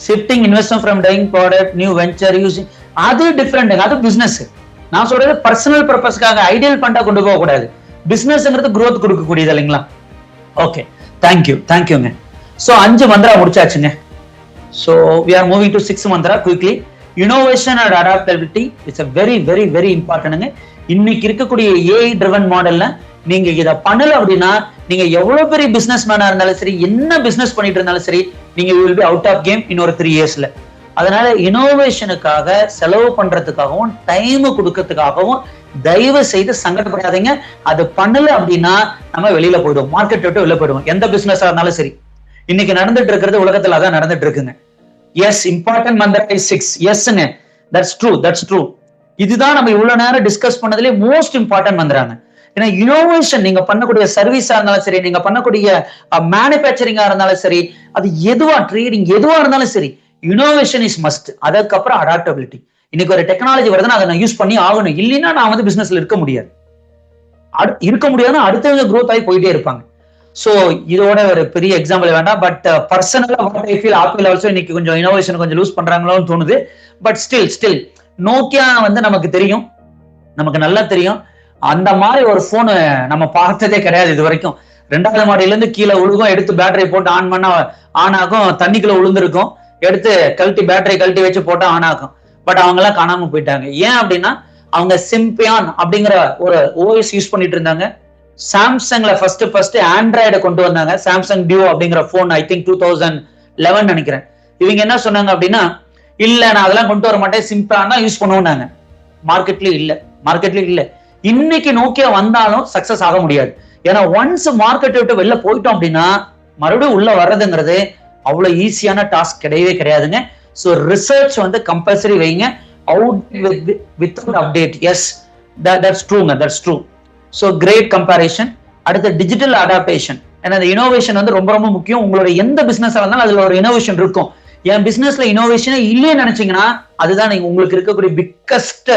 shifting investment from dying product new venture using, அது டிஃபரெண்ட், அது பிசினஸ். நான் சொல்றது பர்சனல் பர்பஸ்க்காக ஐடியல் ஃபண்டா கொண்டு போக கூடாது. பிசினஸ்ங்கிறது growth கொடுக்கக்கூடியது இல்லைங்களா. ஓகே, தேங்க்யூங்க. ஸோ 5 மந்த்ரா முடிச்சாச்சுங்க. So we are moving to 6 mantra quickly. Innovation and adaptability it's a very very very இம்பார்ட்டன்ட்ங்க. இன்னைக்கு இருக்கக்கூடிய ஏஐ ட்ரிவன் மாடல்ல நீங்க இதை பண்ணல அப்படின்னா நீங்க எவ்வளவு பெரிய பிசினஸ் மேனா இருந்தாலும் சரி, என்ன பிசினஸ் பண்ணிட்டு இருந்தாலும் சரி, நீங்க will be out of game இன்னொரு 3 yearsல. அதனால இனோவேஷனுக்காக செலவு பண்றதுக்காகவும் டைம் கொடுக்கறதுக்காகவும் தயவு செய்து சங்கடப்படாதீங்க. அது பண்ணல அப்படின்னா நம்ம வெளியில போயிடுவோம், மார்க்கெட் விட்டு வெளில போயிடுவோம். எந்த பிசினஸா இருந்தாலும் சரி, இன்னைக்கு நடந்துட்டு இருக்கிறது உலகத்துல அதான் நடந்துட்டு இருக்குங்க. Yes, important mantra is 6. எஸ்ங்க, தட்ஸ் ட்ரூ. இதுதான் நம்ம இவ்வளவு நேரம் டிஸ்கஸ் பண்ணதுலேயே மோஸ்ட் இம்பார்ட்டன்ட் மந்த்ராங்க. ஏன்னா இனோவேஷன் நீங்க பண்ணக்கூடிய சர்வீஸா இருந்தாலும் சரி, நீங்க பண்ணக்கூடிய மேனுபேக்சரிங்கா இருந்தாலும் சரி, அது எதுவா ட்ரேடிங் எதுவா இருந்தாலும் சரி, இனோவேஷன் இஸ் மஸ்ட். அதுக்கப்புறம் அடாப்டபிலிட்டி. இன்னைக்கு ஒரு டெக்னாலஜி வருதுன்னா அதை நான் யூஸ் பண்ணி ஆகணும், இல்லைன்னா நான் வந்து பிசினஸ்ல இருக்க முடியாது. இருக்க முடியாதுன்னா அடுத்தவங்க growth ஆகி போயிட்டே இருப்பாங்க. ஸோ இதோட ஒரு பெரிய எக்ஸாம்பிள் வேண்டாம். பட் பர்சனலா what I feel apple also இன்னைக்கு கொஞ்சம் இனோவேஷன் கொஞ்சம் லூஸ் பண்றாங்களோன்னு தோணுது. பட் ஸ்டில் நோக்கியா வந்து நமக்கு தெரியும், நமக்கு நல்லா தெரியும். அந்த மாதிரி ஒரு போன் நம்ம பார்த்ததே கிடையாது இது வரைக்கும். 2வது மாடியில இருந்து கீழே விழுகும், எடுத்து பேட்டரி போட்டு ஆன் பண்ணா ஆன் ஆகும், தண்ணிக்குள்ள விழுந்திருக்கும், எடுத்து பேட்டரி கழட்டி வச்சு போட்டா ஆன் ஆகும். பட் அவங்க எல்லாம் காணாம போயிட்டாங்க. ஏன் அப்படின்னா அவங்க சிம்பியான் அப்படிங்கிற ஒரு ஓஎஸ் யூஸ் பண்ணிட்டு இருந்தாங்க. சாம்சங்ல ஃபர்ஸ்ட் ஆண்ட்ராய்டை கொண்டு வந்தாங்க. சாம்சங் டியோ அப்படிங்கிற போன் ஐ திங்க் 2011 நினைக்கிறேன். இவங்க என்ன சொன்னாங்க அப்படின்னா, இல்ல நான் அதெல்லாம் கொண்டு வர மாட்டேன், சிம்பிளான் தான் யூஸ் பண்ணுவோம். மார்க்கெட்லயும் இல்ல. இன்னைக்கு நோக்கியா வந்தாலும் சக்சஸ் ஆக முடியாது. ஏன்னா ஒன்ஸ் மார்க்கெட்டை விட்டு வெளில போயிட்டோம் அப்படின்னா மறுபடியும் உள்ள வர்றதுங்கிறது அவ்வளவு ஈஸியான டாஸ்க் கிடையவே கிடையாதுங்க. ஸோ ரிசர்ச் வந்து கம்பல்சரி வைங்க. Out without update, yes that's true. So great comparison. அடுத்த டிஜிட்டல் அடாப்டேஷன். ஏன்னா இந்த இனோவேஷன் வந்து ரொம்ப ரொம்ப முக்கியம். உங்களோட எந்த பிசினஸ் இருந்தாலும் அதுல ஒரு இனோவேஷன் இருக்கும். என் பிசினஸ்ல இனோவேஷனே இல்லைன்னு நினைச்சீங்கன்னா அதுதான் நீங்க உங்களுக்கு இருக்கக்கூடிய பிக்கஸ்ட்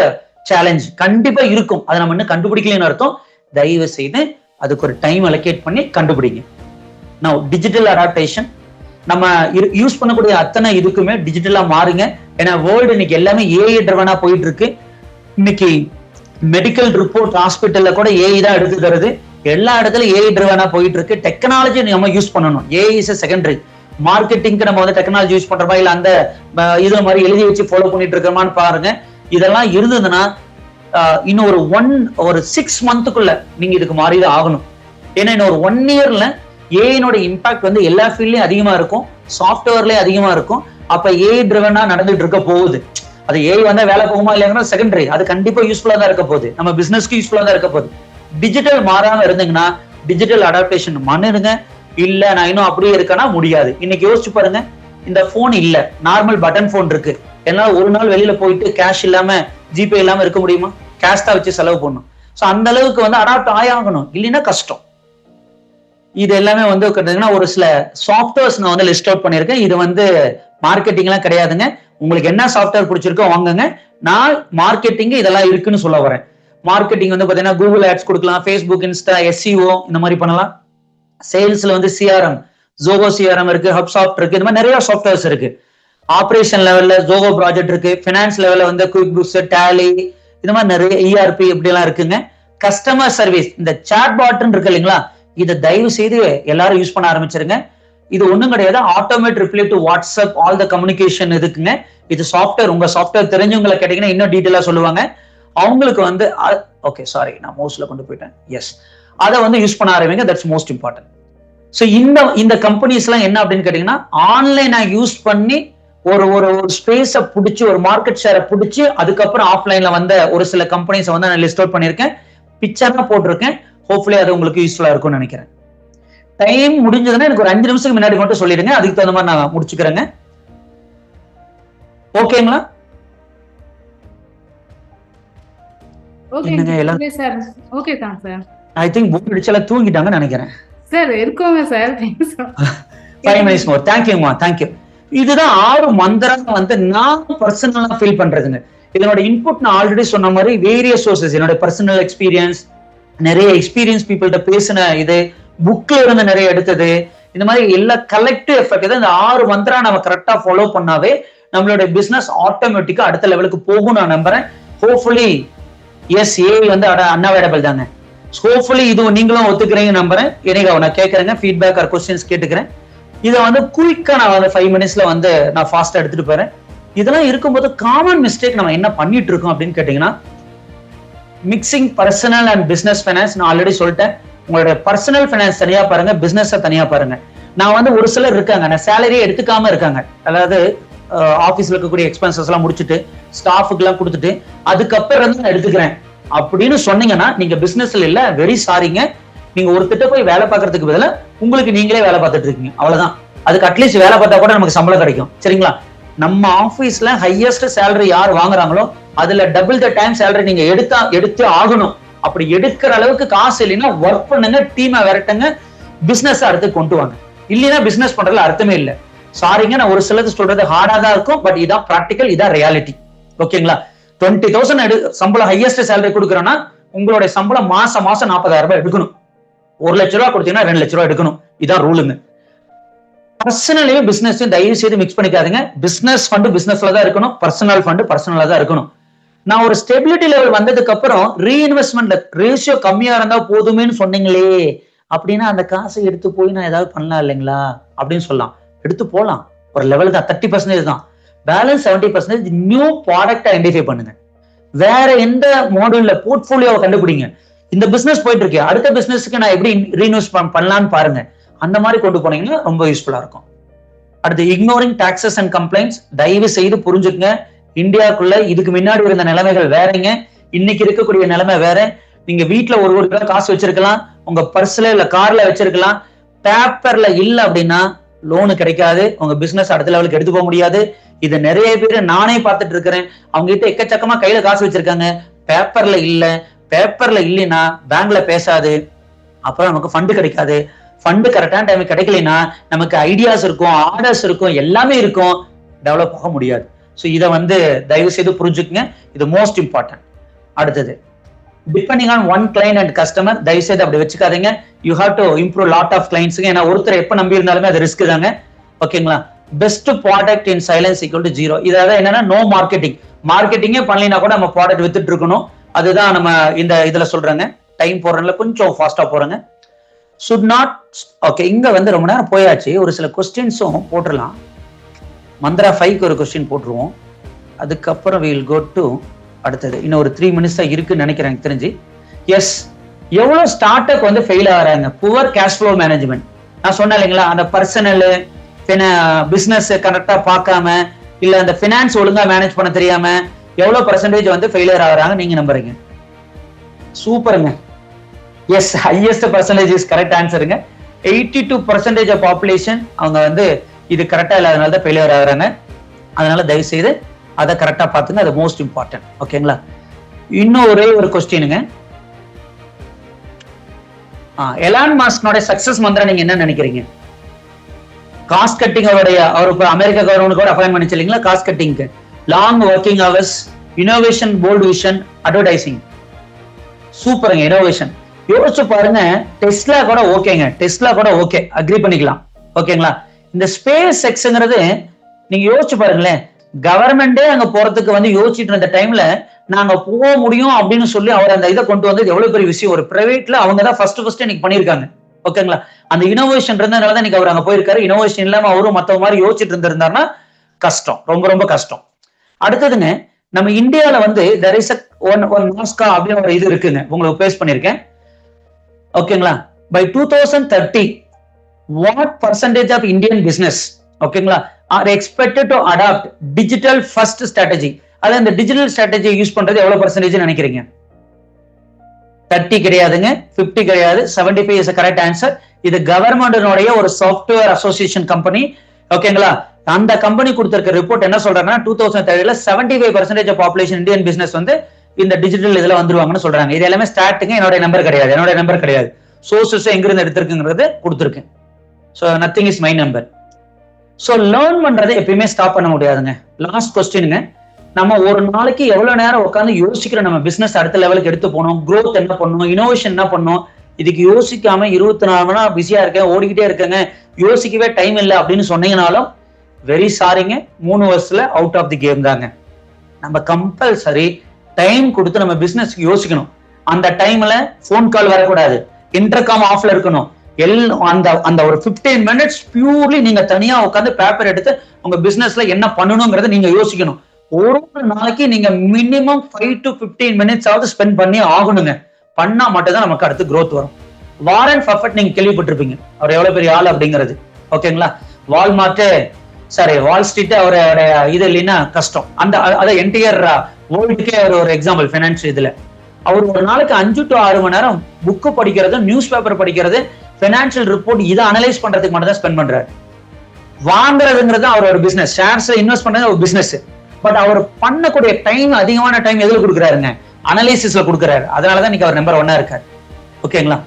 சேலஞ்ச். கண்டிப்பா இருக்கும், அதை நம்ம இன்னும் கண்டுபிடிக்கலன்னு அர்த்தம். தயவு செய்து அதுக்கு ஒரு டைம் அலோகேட் பண்ணி கண்டுபிடிங்க. Now digital adaptation. நம்ம யூஸ் பண்ணக்கூடிய அத்தனை இதுக்குமே டிஜிட்டலா மாறுங்க. ஏன்னா வேர்ல்டு இன்னைக்கு எல்லாமே ஏஐ ட்ரிவனா போயிட்டு இருக்கு. இன்னைக்கு மெடிக்கல் ரிப்போர்ட் ஹாஸ்பிட்டல்ல கூட ஏஐ தான் எடுத்து தருது. எல்லா இடத்துலயும் ஏஐ ட்ரிவனா போயிட்டு இருக்கு. டெக்னாலஜி நம்ம யூஸ் பண்ணணும். AI is secondary. மார்க்கெட்டிங்க்கு நம்ம வந்து டெக்னாலஜி யூஸ் பண்றோமா இல்ல அந்த இது மாதிரி எழுதி வச்சு ஃபாலோ பண்ணிட்டு இருக்கோமான்னு பாருங்க. இதெல்லாம் இருந்ததுன்னா இன்னும் ஒரு 6 மந்த்துக்குள்ள நீங்க இதுக்கு மாறிதான் ஆகணும். ஏன்னா இன்னும் ஒரு 1 இயர்ல ஏஐனோட இம்பாக்ட் வந்து எல்லா ஃபீல்ட்லயும் அதிகமா இருக்கும், சாஃப்ட்வேர்லயும் அதிகமா இருக்கும். அப்ப ஏஐ ட்ரிவனா நடந்துட்டு இருக்க போகுது. அது ஏஐ வந்தா வேலை போகுமா இல்லைன்னா செகண்டரி, அது கண்டிப்பா யூஸ்ஃபுல்லா தான் இருக்க போகுது, நம்ம பிசினஸ்க்கு யூஸ்ஃபுல்லா தான் இருக்க போகுது. டிஜிட்டல் மாறாம இருந்தீங்கன்னா டிஜிட்டல் அடாப்டேஷன் பண்ணுங்க. இல்ல நான் இன்னும் அப்படியே இருக்கேன்னா முடியாது. இன்னைக்கு யோசிச்சு பாருங்க, இந்த போன் இல்ல, நார்மல் பட்டன் போன் இருக்கு. என்னால ஒரு நாள் வெளியில போயிட்டு கேஷ் இல்லாம ஜிபே இல்லாம இருக்க முடியுமா? கேஷ் தான் வச்சு செலவு பண்ணணும். ஸோ அந்த அளவுக்கு வந்து அடாப்ட் ஆகணும், இல்லைன்னா கஷ்டம். இது எல்லாமே வந்து ஒரு சில சாஃப்ட்வேர்ஸ் நான் வந்து லிஸ்ட் அவுட் பண்ணியிருக்கேன். இது வந்து மார்க்கெட்டிங் எல்லாம் கிடையாதுங்க. உங்களுக்கு என்ன சாஃப்ட்வேர் பிடிச்சிருக்கோ வாங்குங்க. நான் மார்க்கெட்டிங் இதெல்லாம் இருக்குன்னு சொல்ல வரேன். மார்க்கெட்டிங் வந்து பாத்தீங்கன்னா கூகுள் ஆட்ஸ் கொடுக்கலாம், ஃபேஸ்புக், இன்ஸ்டா, எஸ்இஓ இந்த மாதிரி பண்ணலாம். சேல்ஸ்ல வந்து சிஆர்எம், ஜோகோ சிஆர்எம் இருக்கு, ஹப்சாஃப்ட் இருக்கு, இந்த மாதிரி நிறைய சாஃப்ட்வேர்ஸ் இருக்கு. ஆபரேஷன் லெவல்ல ஜோகோ ப்ராஜெக்ட் இருக்கு. ஃபினான்ஸ் லெவல்ல வந்து குயிக் புக்ஸ், டேலி, இந்த மாதிரி நிறைய இஆர்பி இப்படி எல்லாம் இருக்குங்க. கஸ்டமர் சர்வீஸ், இந்த சாட் பாட்னு இருக்கு இல்லைங்களா, இதை தயவு செய்து எல்லாரும் யூஸ் பண்ண ஆரம்பிச்சிருங்க. இது ஒண்ணும் கிடையாது, automate reply to WhatsApp, all the communication இருக்குங்க. இது சாஃப்ட்வேர். உங்க சாஃப்ட்வேர் தெரிஞ்சவங்களை கேட்டீங்கன்னா இன்னும் டீட்டெயிலா சொல்லுவாங்க. அவங்களுக்கு வந்து ஓகே சாரி நான் மவுஸ்ல கொண்டு போயிட்டேன். எஸ், அதை வந்து யூஸ் பண்ண ஆரம்பிங்க. That's most important. ஸோ இந்த கம்பெனிஸ் எல்லாம் என்ன அப்படின்னு கேட்டீங்கன்னா, ஆன்லைனா யூஸ் பண்ணி ஒரு ஸ்பேஸை பிடிச்சி, ஒரு மார்க்கெட் ஷேரை பிடிச்சி, அதுக்கப்புறம் ஆஃப்லைன்ல வந்த ஒரு சில கம்பெனிஸை வந்து நான் லிஸ்ட் அவுட் பண்ணியிருக்கேன், பிக்சரா போட்டிருக்கேன். ஹோப்ஃபுல்லி அது உங்களுக்கு யூஸ்ஃபுல்லா இருக்கும்னு நினைக்கிறேன். டைம் முடிஞ்சதுன்னா எனக்கு ஒரு 5 நிமிஷத்துக்கு முன்னாடி மட்டும் சொல்லிடுங்க, அதுக்கு தகுந்த மாதிரி நான் முடிச்சுக்கிறேங்க. ஓகேங்களா? Okay sir. ஓகே தான் சார். ஐ திங்க் போர்டு அடிச்சால தூங்கிட்டாங்கன்னு நினைக்கிறேன். சார் இருக்கோங்க சார். 5 minutes more. தேங்க்யூமா, தேங்க்யூ. இதுதான் 6 மந்திரம் வந்து நான் பர்சனலா ஃபீல் பண்றதுங்க. இதனோட இன்புட் நான் ஆல்ரெடி சொன்ன மாதிரி வேரியஸ் சோர்சஸ், என்னோட பர்சனல் எக்ஸ்பீரியன்ஸ், நிறைய எக்ஸ்பீரியன்ஸ் பீப்புள்கிட்ட பேசின இது, புக்ல இருந்து நிறைய எடுத்தது, இந்த மாதிரி எல்லா கலெக்டிவ் எஃபெக்ட். இந்த 6 மந்திரம் நம்ம கரெக்டா ஃபாலோ பண்ணாவே நம்மளோட பிசினஸ் ஆட்டோமேட்டிக்கா அடுத்த லெவலுக்கு போகும் நான் நம்புறேன். ஹோப்ஃபுல்லி எஸ், ஏஐ வந்து அன்அவைலபிள் தாங்க. ஹோப்ஃபுல்லி இது நீங்களும் ஒத்துக்கிறீங்க நம்புறேன். எனக்கு நான் கேட்கறேங்க, ஃபீட்பேக் ஆர் கொஸ்டின்ஸ் கேட்டுக்கிறேன். இதை வந்து குயிக்கா நான் வந்து 5 மினிட்ஸ்ல வந்து நான் ஃபாஸ்டா எடுத்துட்டு போறேன். இதெல்லாம் இருக்கும்போது காமன் மிஸ்டேக் நம்ம என்ன பண்ணிட்டு இருக்கோம் அப்படின்னு கேட்டீங்கன்னா, mixing personal and business finance. நான் ஆல்ரெடி சொல்லிட்டேன், உங்களோட பர்சனல் ஃபைனான்ஸ் தனியா பாருங்க, பிசினஸ் தனியா பாருங்க. நான் வந்து ஒரு சிலர் இருக்காங்க, நான் சேலரியே எடுத்துக்காம இருக்காங்க. அதாவது ஆபீஸ்ல இருக்கக்கூடிய எக்ஸ்பென்சஸ் எல்லாம் முடிச்சுட்டு ஸ்டாஃபுக்கு எல்லாம் கொடுத்துட்டு அதுக்கப்புறம் நான் எடுத்துக்கிறேன் அப்படின்னு சொன்னீங்கன்னா நீங்க பிசினஸ்ல இல்ல. வெரி சாரிங்க. நீங்க ஒருத்திட்ட போய் வேலை பார்க்கறதுக்கு பதிலா உங்களுக்கு நீங்களே வேலை பார்த்துட்டு இருக்கீங்க, அவ்வளவுதான். அதுக்கு அட்லீஸ்ட் வேலை பார்த்தா கூட நமக்கு சம்பளம் கிடைக்கும், சரிங்களா? நம்ம ஆபீஸ்ல ஹையஸ்ட் சேலரி யார் வாங்குறாங்களோ அதுல டபுள் த டைம் சேலரி நீங்க எடுத்து ஆகணும். அப்படி எடுக்கிற அளவுக்கு காசு இல்லைன்னா ஒர்க் பண்ணுங்க, டீமை விரட்டுங்க, பிசினஸ் அடுத்து கொண்டு வாங்க. இல்லைன்னா பிசினஸ் பண்றதுல அர்த்தமே இல்லை. சாரிங்க, நான் ஒரு சிலது சொல்றது ஹார்டா தான் இருக்கும், பட் இதான் பிராக்டிக்கல், இதான் ரியாலிட்டி. ஓகேங்களா? 20,000 சம்பளம் ஹையஸ்ட் சேலரி கொடுக்குறோம்னா உங்களுடைய சம்பளம் மாசம் 40,000 ரூபாய் எடுக்கணும். 1 லட்ச ரூபாய் கொடுத்தீங்கன்னா 2 லட்ச ரூபாய் எடுக்கணும். இதான் ரூலுங்க. பர்சனலையும் பிசினஸ் தயவு செய்து மிக்ஸ் பண்ணிக்காதீங்க. பிசினஸ் ஃபண்ட் பிசினஸ்ல தான் இருக்கணும், பர்சனல் ஃபண்ட் பர்சனலா தான் இருக்கணும். நான் ஒரு ஸ்டெபிலிட்டி லெவல் வந்ததுக்கு அப்புறம் ரீஇன்வெஸ்ட்மெண்ட்ல ரேஷியோ கம்மியா இருந்தா போதுமேன்னு சொன்னீங்களே, அப்படின்னா அந்த காசை எடுத்து போய் நான் ஏதாவது பண்ணலாம் இல்லைங்களா அப்படின்னு சொல்லலாம். எடுத்து போலாம், ஒரு லெவல் தான், 30% தான். பேலன்ஸ் 70% நியூ ப்ராடக்ட் ஐடென்டிஃபை பண்ணுங்க. வேற எந்த மாடல்ல போர்ட்ஃபோலியோவை கண்டுபிடிங்க. இந்த பிசினஸ் போயிட்டு இருக்கு, அடுத்த பிசினஸ்க்கு நான் எப்படி ரீஇன்வெஸ்ட் பண்ணலாம்னு பாருங்க. அந்த மாதிரி கொண்டு போனீங்கன்னா ரொம்ப யூஸ்ஃபுல்லா இருக்கும். அடுத்து இக்னோரிங் டாக்ஸஸ் அண்ட் கம்ப்ளைண்ட்ஸ். தயவு செய்து புரிஞ்சுக்கங்க, இந்தியாவுக்குள்ள இதுக்கு முன்னாடி இருந்த நிலைமைகள் வேறங்க, இன்னைக்கு இருக்கக்கூடிய நிலைமை வேற. நீங்க வீட்டுல ஒரு கிலோ காசு வச்சிருக்கலாம், உங்க பர்ஸ்ல இல்ல கார்ல வச்சிருக்கலாம். பேப்பர்ல இல்ல அப்படின்னா லோனு கிடைக்காது, உங்க பிசினஸ் அடுத்த லெவலுக்கு எடுத்து போக முடியாது. இது நிறைய பேர் நானே பார்த்துட்டு இருக்கிறேன். அவங்க கிட்ட எக்கச்சக்கமா கையில காசு வச்சிருக்காங்க, பேப்பர்ல இல்ல. பேப்பர்ல இல்லைன்னா பேங்க்ல பேசாது, அப்புறம் நமக்கு ஃபண்டு கிடைக்காது. ஃபண்டு கரெக்டான டைம் கிடைக்கலைன்னா நமக்கு ஐடியாஸ் இருக்கும், ஆர்டர்ஸ் இருக்கும், எல்லாமே இருக்கும், டெவலப் ஆக முடியாது. ஸோ இதை தயவு செய்து புரிஞ்சுக்குங்க, இது மோஸ்ட் இம்பார்ட்டன்ட். அடுத்தது depending on one client and customer. தயவு செய்து அப்படி வச்சுக்காதீங்க. You have to improve lot of கிளைண்ட்ஸுங்க. ஏன்னா ஒருத்தர் எப்ப நம்பி இருந்தாலுமே அது ரிஸ்க் தாங்க. ஓகேங்களா? Best product in silence equal to 0. இதாவது என்னன்னா நோ மார்க்கெட்டிங். மார்க்கெட்டிங்கே பண்ணலைன்னா கூட நம்ம ப்ராடக்ட் வித்துட்டு இருக்கணும். அதுதான் நம்ம இந்த இதுல சொல்றாங்க. டைம் போறதுல கொஞ்சம் ஃபாஸ்டா போறேங்க. should not. ஓகே, இங்க ரொம்ப நேரம் போயாச்சு. ஒரு சில கொஸ்டின்ஸும் போட்டுடலாம். மந்த்ரா 5க்கு ஒரு கொஸ்டின் போட்டுருவோம். அதுக்கப்புறம் we'll go to அடுத்தது. இன்னும் ஒரு 3 minutes தான் இருக்குன்னு நினைக்கிறேன் எனக்கு தெரிஞ்சு. எஸ், எவ்வளவு ஸ்டார்ட் அப் ஃபெயில் ஆகிறாங்க? Poor cash flow management. நான் சொன்னேன் இல்லைங்களா, அந்த பர்சனல் பிசினஸ் கரெக்டா பார்க்காம, இல்ல அந்த பினான்ஸ் ஒழுங்கா மேனேஜ் பண்ண தெரியாம எவ்வளவு பெர்சன்டேஜ் ஃபெயிலியர் ஆகுறாங்க நீங்க நம்புறீங்க? சூப்பருங்க. Yes, highest percentage is correct ஆன்சருங்க. 82% ஆஃப் பாப்புலேஷன் அவங்க இது கரெக்டா இல்லாதனால தான் ஃபெயிலியர் ஆகுறாங்க. அதனால தயவு செய்து அதை கரெக்டா பார்த்துங்க, அது மோஸ்ட் இம்பார்ட்டன்ட். ஓகேங்களா? இன்னும் ஒரே ஒரு கொஸ்டினுங்க. எலான் மாஸ்கோட சக்சஸ் மந்திரம் நீங்க என்ன நினைக்கிறீங்க? Cost cutting. அவர் அமெரிக்கா கவர்மெண்ட் கூட அப்பாயின்ட் பண்ணிச்சு இல்லைங்களா காஸ்ட் கட்டிங்க்கு. Long working hours, innovation, bold vision, advertising. சூப்பருங்க. இனோவேஷன் யோசிச்சு பாருங்க. டெஸ்லா கூட ஓகேங்க, டெஸ்லா கூட ஓகே, அக்ரி பண்ணிக்கலாம். ஓகேங்களா? இந்த ஸ்பேஸ் எக்ஸ்ங்கிறது நீங்க யோசிச்சு பாருங்களேன். கவர்மெண்டே அங்க போறதுக்கு யோசிச்சுட்டு இருந்த டைம்ல நாங்க போக முடியும் அப்படின்னு சொல்லி அவர் அந்த இதை கொண்டு வந்தது எவ்வளவு பெரிய விஷயம். ஒரு பிரைவேட்ல அவங்க தான் ஃபர்ஸ்ட் இன்னைக்கு பண்ணிருக்காங்க. ஓகேங்களா? அந்த இனோவேஷன் இருந்ததுனாலதான் இன்னைக்கு அவர் அங்க போயிருக்காரு. இனோவேஷன் இல்லாம அவரும் மத்தவங்க மாதிரி யோசிச்சுட்டு இருந்திருந்தாருன்னா கஷ்டம், ரொம்ப ரொம்ப கஷ்டம். அடுத்ததுங்க, நம்ம இந்தியால there is one மாஸ்கா அப்படின்னு ஒரு இது இருக்குங்க, உங்களுக்கு பேஸ் பண்ணிருக்கேன். ஓகேங்களா? by 2030 what percentage of Indian business, ஓகேங்களா, are expected to adopt digital first strategy? அதாவது இந்த டிஜிட்டல் ஸ்ட்ராட்டஜி யூஸ் பண்றது எவ்வளவு பெர்சன்டேஜ் நினைக்கிறீங்க? 30 கிடையாதுங்க, 50 கிடையாது, 75 is a correct answer. இது கவர்மெண்டோடைய ஒரு சாஃப்ட்வேர் அசோசியேஷன் கம்பெனி. ஓகேங்களா? அந்த கம்பெனி கொடுத்திருக்க ரிப்போர்ட் என்ன சொல்றாங்கன்னா 2030ல 75% ஆஃப் பாப்புலேஷன் இந்தியன் பிசினஸ் இந்த டிஜிட்டல் இதுல வந்துருவாங்கன்னு சொல்றாங்க. இது எல்லாமே ஸ்டார்டிங், என்னோட நம்பர் கிடையாது. சோர்சஸ் எங்க இருந்து எடுத்திருக்குங்கிறது கொடுத்துருக்கேன். So nothing is my number. So learn பண்றதை எப்பயுமே ஸ்டாப் பண்ண முடியாதுங்க. லாஸ்ட் கொஸ்டினுங்க, நம்ம ஒரு நாளைக்கு எவ்வளவு நேரம் உட்காந்து யோசிக்கிற நம்ம பிசினஸ் அடுத்த லெவலுக்கு எடுத்து போனோம், growth என்ன பண்ணணும், இனோவேஷன் என்ன பண்ணணும், இதுக்கு யோசிக்காம 24 மணி நேரம் பிஸியா இருக்கேன், ஓடிக்கிட்டே இருக்கேங்க, யோசிக்கவே டைம் இல்லை அப்படின்னு சொன்னீங்கனாலும் வெரி சாரிங்க, 3 வருஷத்துல அவுட் ஆஃப் தி கேம் தாங்க. நம்ம கம்பல்சரி டைம் கொடுத்து நம்ம பிசினஸ் யோசிக்கணும். அந்த டைம்ல போன் கால் வரக்கூடாது, இன்டர்காம் ஆஃப்ல இருக்கணும். அந்த ஒரு 15 minutes பியூர்லி நீங்க தனியா உட்காந்து பேப்பர் எடுத்து உங்க பிசினஸ்ல என்ன பண்ணணுங்கிறத நீங்க யோசிக்கணும். ஒரு நாளைக்கு நீங்க மினிமம் 5 to 15 minutes ஆவது ஸ்பெண்ட் பண்ணி ஆகணுங்க. பண்ணா மட்டும்தான் நமக்கு அடுத்து growth வரும். வாரன் பஃபெட் நீங்க கேள்விப்பட்டிருப்பீங்க, அவர் எவ்வளவு பெரிய ஆள் அப்படிங்கிறது. ஓகேங்களா? வால் ஸ்ட்ரீட் அவரோட இது இல்லைன்னா கஷ்டம். அந்த என்டையர் வேர்ல்டுக்கே அவர் ஒரு எக்ஸாம்பிள் ஃபைனான்ஸ் இதுல. அவர் ஒரு நாளைக்கு 5 to 6 மணி நேரம் புக்கு படிக்கிறது, நியூஸ் பேப்பர் படிக்கிறது, பைனான்சியல் ரிப்போர்ட் இதை அனலைஸ் பண்றதுக்கு மட்டும் தான் ஸ்பெண்ட் பண்றாரு. வாங்குறதுங்கிறது அவரோட பிசினஸ், ஷேர்ஸ்ல இன்வெஸ்ட் பண்றது ஒரு பிசினஸ். பட் அவர் பண்ணக்கூடிய டைம், அதிகமான டைம் எதுல கொடுக்குறாருங்க? அனலைசிஸ்ல கொடுக்குறாரு. அதனாலதான் இன்னைக்கு அவர் நம்பர் 1 இருக்காரு. ஓகேங்களா?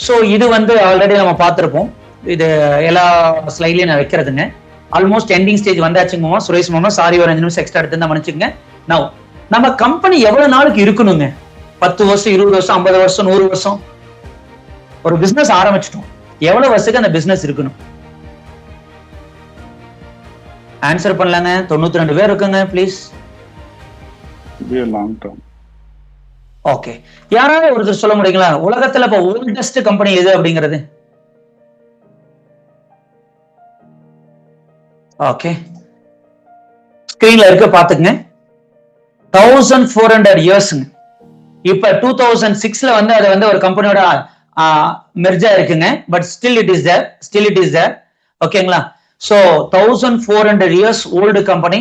சோ இது ஆல்ரெடி நம்ம பார்த்திருப்போம். இது எல்லா ஸ்லைட்லயும் நான் வைக்கிறதுங்க. ஆல்மோஸ்ட் எண்டிங் ஸ்டேஜ் வந்தாச்சுங்க சுரேஷ் மாமா. சாரி, ஒரு 5 நிமிஷம் எக்ஸ்ட்ரா எடுத்து மன்னிச்சுங்க. நவ் நம்ம கம்பெனி எவ்வளவு நாளுக்கு இருக்கணுங்க? 10 வருஷம், 20 வருஷம், 50 வருஷம், 100 வருஷம்? ஒரு பிசினஸ் ஆரம்பிச்சிட்டோம், எவ்வளவு வருஷத்துக்கு அந்த பிசினஸ் இருக்கணும்? ஆன்சர் பண்ணலாங்க. 92 பேர் இருக்குங்க, please. Be a long term. Okay, யாராவது ஒருத்தர் சொல்ல முடியுங்களா உலகத்துல இப்ப ஓல்டஸ்ட் கம்பெனி எது அப்படிங்கிறது? ஓகே, ஸ்கிரீன்ல இருக்க பாத்துங்க. 1400 இயர்ஸ்ங்க. இப்ப 2006ல வந்து அது வந்து ஒரு கம்பெனியோட மெர்ஜா இருக்குங்க. But still it is there. ஓகேங்களா? So 1400 years old company.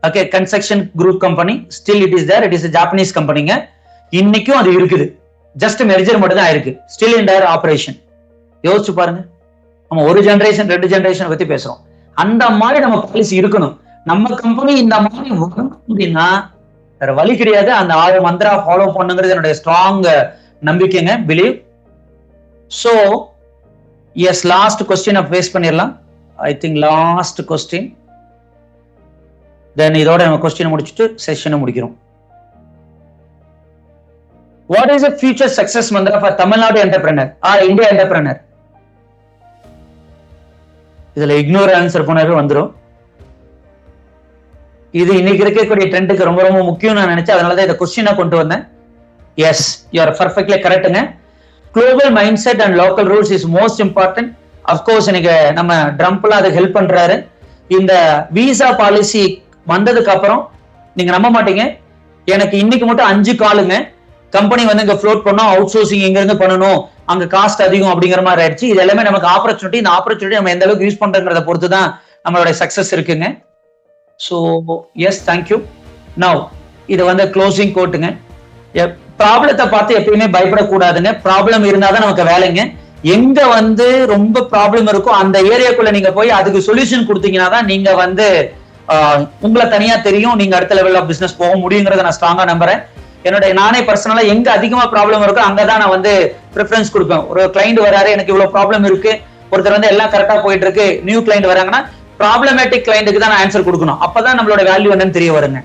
Okay, construction group company. Still it is there. It is Japanese கம்பெனிங்க. இன்னைக்கும் அது இருக்குது. ஜஸ்ட் மெர்ஜர் மட்டும் தான் இருக்கு. Still in their operation. யோசிச்சு பாருங்க, நம்ம ஒரு ஜெனரேஷன் 2 ஜெனரேஷன் பத்தி பேசுறோம். அந்த மாதிரி நம்ம பாலிசி இருக்கணும். நம்ம கம்பெனி இந்த மாதிரி வரும் அப்படின்னா வேற வழி கிடையாது. அந்த 6 மந்திரா ஃபாலோ பண்ணுங்கிறது என்னுடைய ஸ்ட்ராங் நம்பிக்கைங்க, believe. So yes, last question face பண்ணிடலாம். I think last question. Then இதோட நம்ம கொஸ்டின் முடிச்சுட்டு செஷனை முடிக்கிறோம். What is a future success mantra for Tamil Nadu entrepreneur or India entrepreneur? இதுல இக்னோர் ஆன்சர் பண்ணவே வந்துரும். இது இன்னைக்கு இருக்கக்கூடிய ட்ரெண்டுக்கு ரொம்ப ரொம்ப முக்கியம் நான் நினைச்சேன். அதனாலதான் இந்த கொஸ்டினை கொண்டு வந்தேன். எஸ், யூ ஆர் பர்ஃபெக்ட்லி கரெக்ட்டுங்க. Global mind set and local rules is most important. Of course இன்னைக்கு நம்ம ட்ரம்ப்ல அதை ஹெல்ப் பண்றாரு. இந்த விசா பாலிசி வந்ததுக்கு அப்புறம் நீங்க நம்ப மாட்டீங்க, எனக்கு இன்னைக்கு மட்டும் 5 காலுங்க. கம்பெனி வந்து இங்க ஃப்ளோட் பண்ணோம், அவுட் சோர்சிங் இங்க இருந்து பண்ணணும், அங்க காஸ்ட் அதிகம் அப்படிங்கிற மாதிரி ஆயிடுச்சு. இது எல்லாமே நமக்கு ஆப்பர்ச்சுனிட்டி. இந்த ஆப்பர்ச்சுனிட்டி நம்ம எந்த அளவுக்கு யூஸ் பண்றோங்கிறத பொறுத்து தான் நம்மளோட சக்சஸ் இருக்குங்க. So S, thank you. நவ் இது வந்து க்ளோசிங் கோட்டுங்க. ப்ராப்ளத்தை பார்த்து எப்பயுமே பயப்படக்கூடாதுங்க. ப்ராப்ளம் இருந்தாதான் நமக்கு வேலைங்க. எங்க வந்து ரொம்ப ப்ராப்ளம் இருக்கோ அந்த ஏரியாக்குள்ள நீங்க போய் அதுக்கு சொல்யூஷன் கொடுத்தீங்கன்னா தான் நீங்க வந்து உங்களை தனியா தெரியும், நீங்க அடுத்த லெவல் ஆஃப் பிசினஸ் போக முடியுங்கிறத நான் ஸ்ட்ராங்கா நம்புறேன். என்னுடைய நானே பர்சனலா எங்க அதிகமா ப்ராப்ளம் இருக்கோ அங்கதான் நான் வந்து ப்ரிஃபரன்ஸ் கொடுப்பேன். ஒரு கிளைண்ட் வராரு, எனக்கு இவ்வளவு ப்ராப்ளம் இருக்கு, ஒருத்தர் வந்து எல்லாம் கரெக்டா போயிட்டு இருக்கு, நியூ கிளைண்ட் வராங்கன்னா ப்ராப்ளமேட்டிக் கிளைண்ட்டுக்கு தான் நான் ஆன்சர் கொடுக்கணும். அப்பதான் நம்மளோட வேல்யூ என்னன்னு தெரிய வருங்க.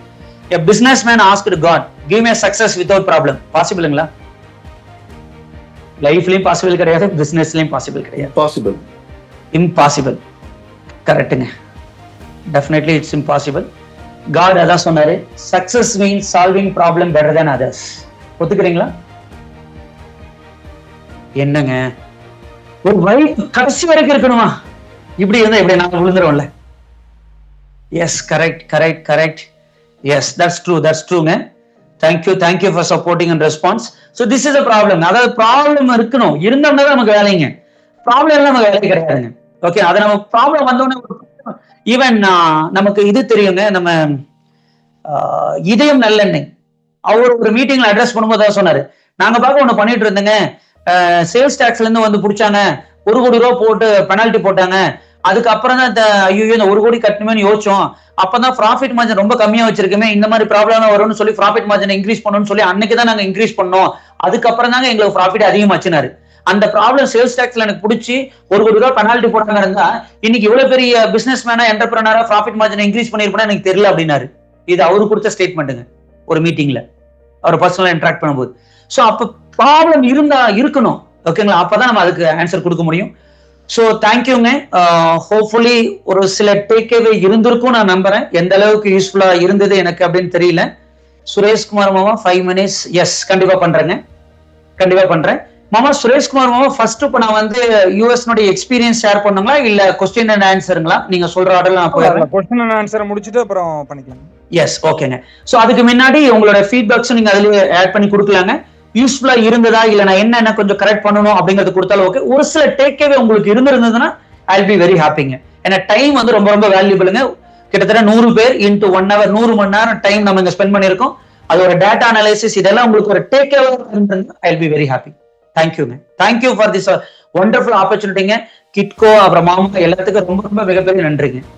A businessman asked God, give me a success without problem. பாசிபிளுங்களா? லைஃப்லயும் பாசிபிள் கிடையாது, பிசினஸ்லயும் பாசிபிள் கிடையாது. Possible, impossible. கரெக்ட்டுங்க. Definitely it's impossible. காட் அதான் சொன்னாரு, success means solving problem better then others. ஒத்துக்கிறீங்களா? என்னங்க ஒரு வழி கடைசி வரைக்கும் இருக்கணுமா? இப்படி இருந்தா எப்படி நாங்க விழுந்துருவோம்ல? Yes, correct correct correct. Yes, that's ட்ரூங்க. Thank you for supporting and response. So this is a problem. அதாவது ப்ராப்ளம் இருக்கணும், இருந்தோம்னா தான் நமக்கு வேலைங்க. ப்ராப்ளம் எல்லாம் நமக்கு வேலை கிடையாதுங்க. ஓகே, அதை நம்ம ப்ராப்ளம் வந்தோடனே ஈவன் நமக்கு இது தெரியுங்க, நம்ம இதயம் நல்லெண்ணெய் அவர் ஒரு மீட்டிங்ல அட்ரஸ் பண்ணும்போது தான் சொன்னாரு, நாங்க பார்க்க ஒண்ணு பண்ணிட்டு இருந்தேங்க, சேல்ஸ் டாக்ஸ்ல இருந்து வந்து புடிச்சாங்க, 1 கோடி ரூபா போட்டு பெனால்டி போட்டாங்க. அதுக்கப்புறம் தான் ஐயோ இந்த 1 கோடி கட்டணுமே யோசிச்சோம். அப்பதான் ப்ராஃபிட் மார்ஜின் ரொம்ப கம்மியா வச்சிருக்கமே, இந்த மாதிரி ப்ராப்ளம் வரும்னு சொல்லி ப்ராஃபிட் மார்ஜின் இன்க்ரீஸ் பண்ணணும்னு சொல்லி அன்னைக்கு தான் நாங்க இன்க்ரீஸ் பண்ணோம். அதுக்கப்புறம் தாங்க எங்களுக்கு ப்ராஃபிட் அதிகமாச்சுனாரு. அந்த ப்ராப்ளம் சேல்ஸ் டாக்ஸ்ல எனக்கு பிடிச்சி 1 கோடி ரூபாய் பெனால்டி போடாம இருந்தா இன்னைக்கு இவ்வளவு பெரிய பிசினஸ் மேனா என்டர்பிரனரா ப்ராஃபிட் மார்ஜின் இன்க்ரீஸ் பண்ணிருப்பேன் எனக்கு தெரியல அப்படின்னாரு. இது அவரு கொடுத்த ஸ்டேட்மெண்ட்டுங்க ஒரு மீட்டிங்ல, அவர் பர்சனலா இன்டராக்ட் பண்ணும்போது. சோ அப்ப ப்ராப்ளம் இருக்கணும். ஓகேங்களா? அப்பதான் நம்ம அதுக்கு ஆன்சர் கொடுக்க முடியும். ஸோ தேங்க்யூங்க. ஹோப்ஃபுல்லி ஒரு சில டேக்அவே இருந்திருக்கும் நான் நம்புறேன். எந்த அளவுக்கு யூஸ்ஃபுல்லா இருந்தது எனக்கு அப்படின்னு தெரியல. சுரேஷ்குமார் மாமா 5 minutes. எஸ், கண்டிப்பா பண்றேன் மாமா. சுரேஷ்குமார் மாமா ஃபர்ஸ்ட் இப்ப நான் வந்து யூஎஸ் எக்ஸ்பீரியன்ஸ் ஷேர் பண்ணுங்களா இல்ல கொஸ்டின் அண்ட் ஆன்சருங்களா? நீங்க சொல்ற ஆர்டர்ல நான் போயிடுறேன். கொஸ்டின் அண்ட் ஆன்சரை முடிச்சிட்டு அப்புறம் பண்ணிக்கலாம். எஸ், ஓகேங்க. சோ அதுக்கு முன்னாடி உங்களோட ஃபீட்பேக்ஸும் நீங்க அதுலயே ஆட் பண்ணி கொடுக்கலாங்க. யூஸ்ஃபுல்லா இருந்ததா இல்ல நான் என்ன கொஞ்சம் கரெக்ட் பண்ணணும் அப்படிங்கறது கொடுத்தாலும் ஓகே. ஒரு சில டேக்அவே உங்களுக்கு இருந்திருந்ததுன்னா ஐ வில் பி வெரி ஹாப்பிங்க. ஏன்னா டைம் வந்து ரொம்ப ரொம்ப வேல்யூபிளுங்க. கிட்டத்தட்ட 100 பேர் இன்டு 1 hour 100 மணி நேரம் டைம் நம்ம இங்க ஸ்பெண்ட் பண்ணிருக்கோம். அது ஒரு டேட்டா அனாலிசிஸ், இதெல்லாம் உங்களுக்கு ஒரு டேக்அவே இருந்ததுன்னா I will be very happy. தேங்க்யூங்க. தேங்க்யூ ஃபார் திஸ் ஒண்டர்ஃபுல் ஆப்பர்ச்சுனிட்டிங்க. கிட்கோ அப்புறம் மாமா எல்லாத்துக்கும் ரொம்ப ரொம்ப மிகப்பெரிய நன்றிங்க.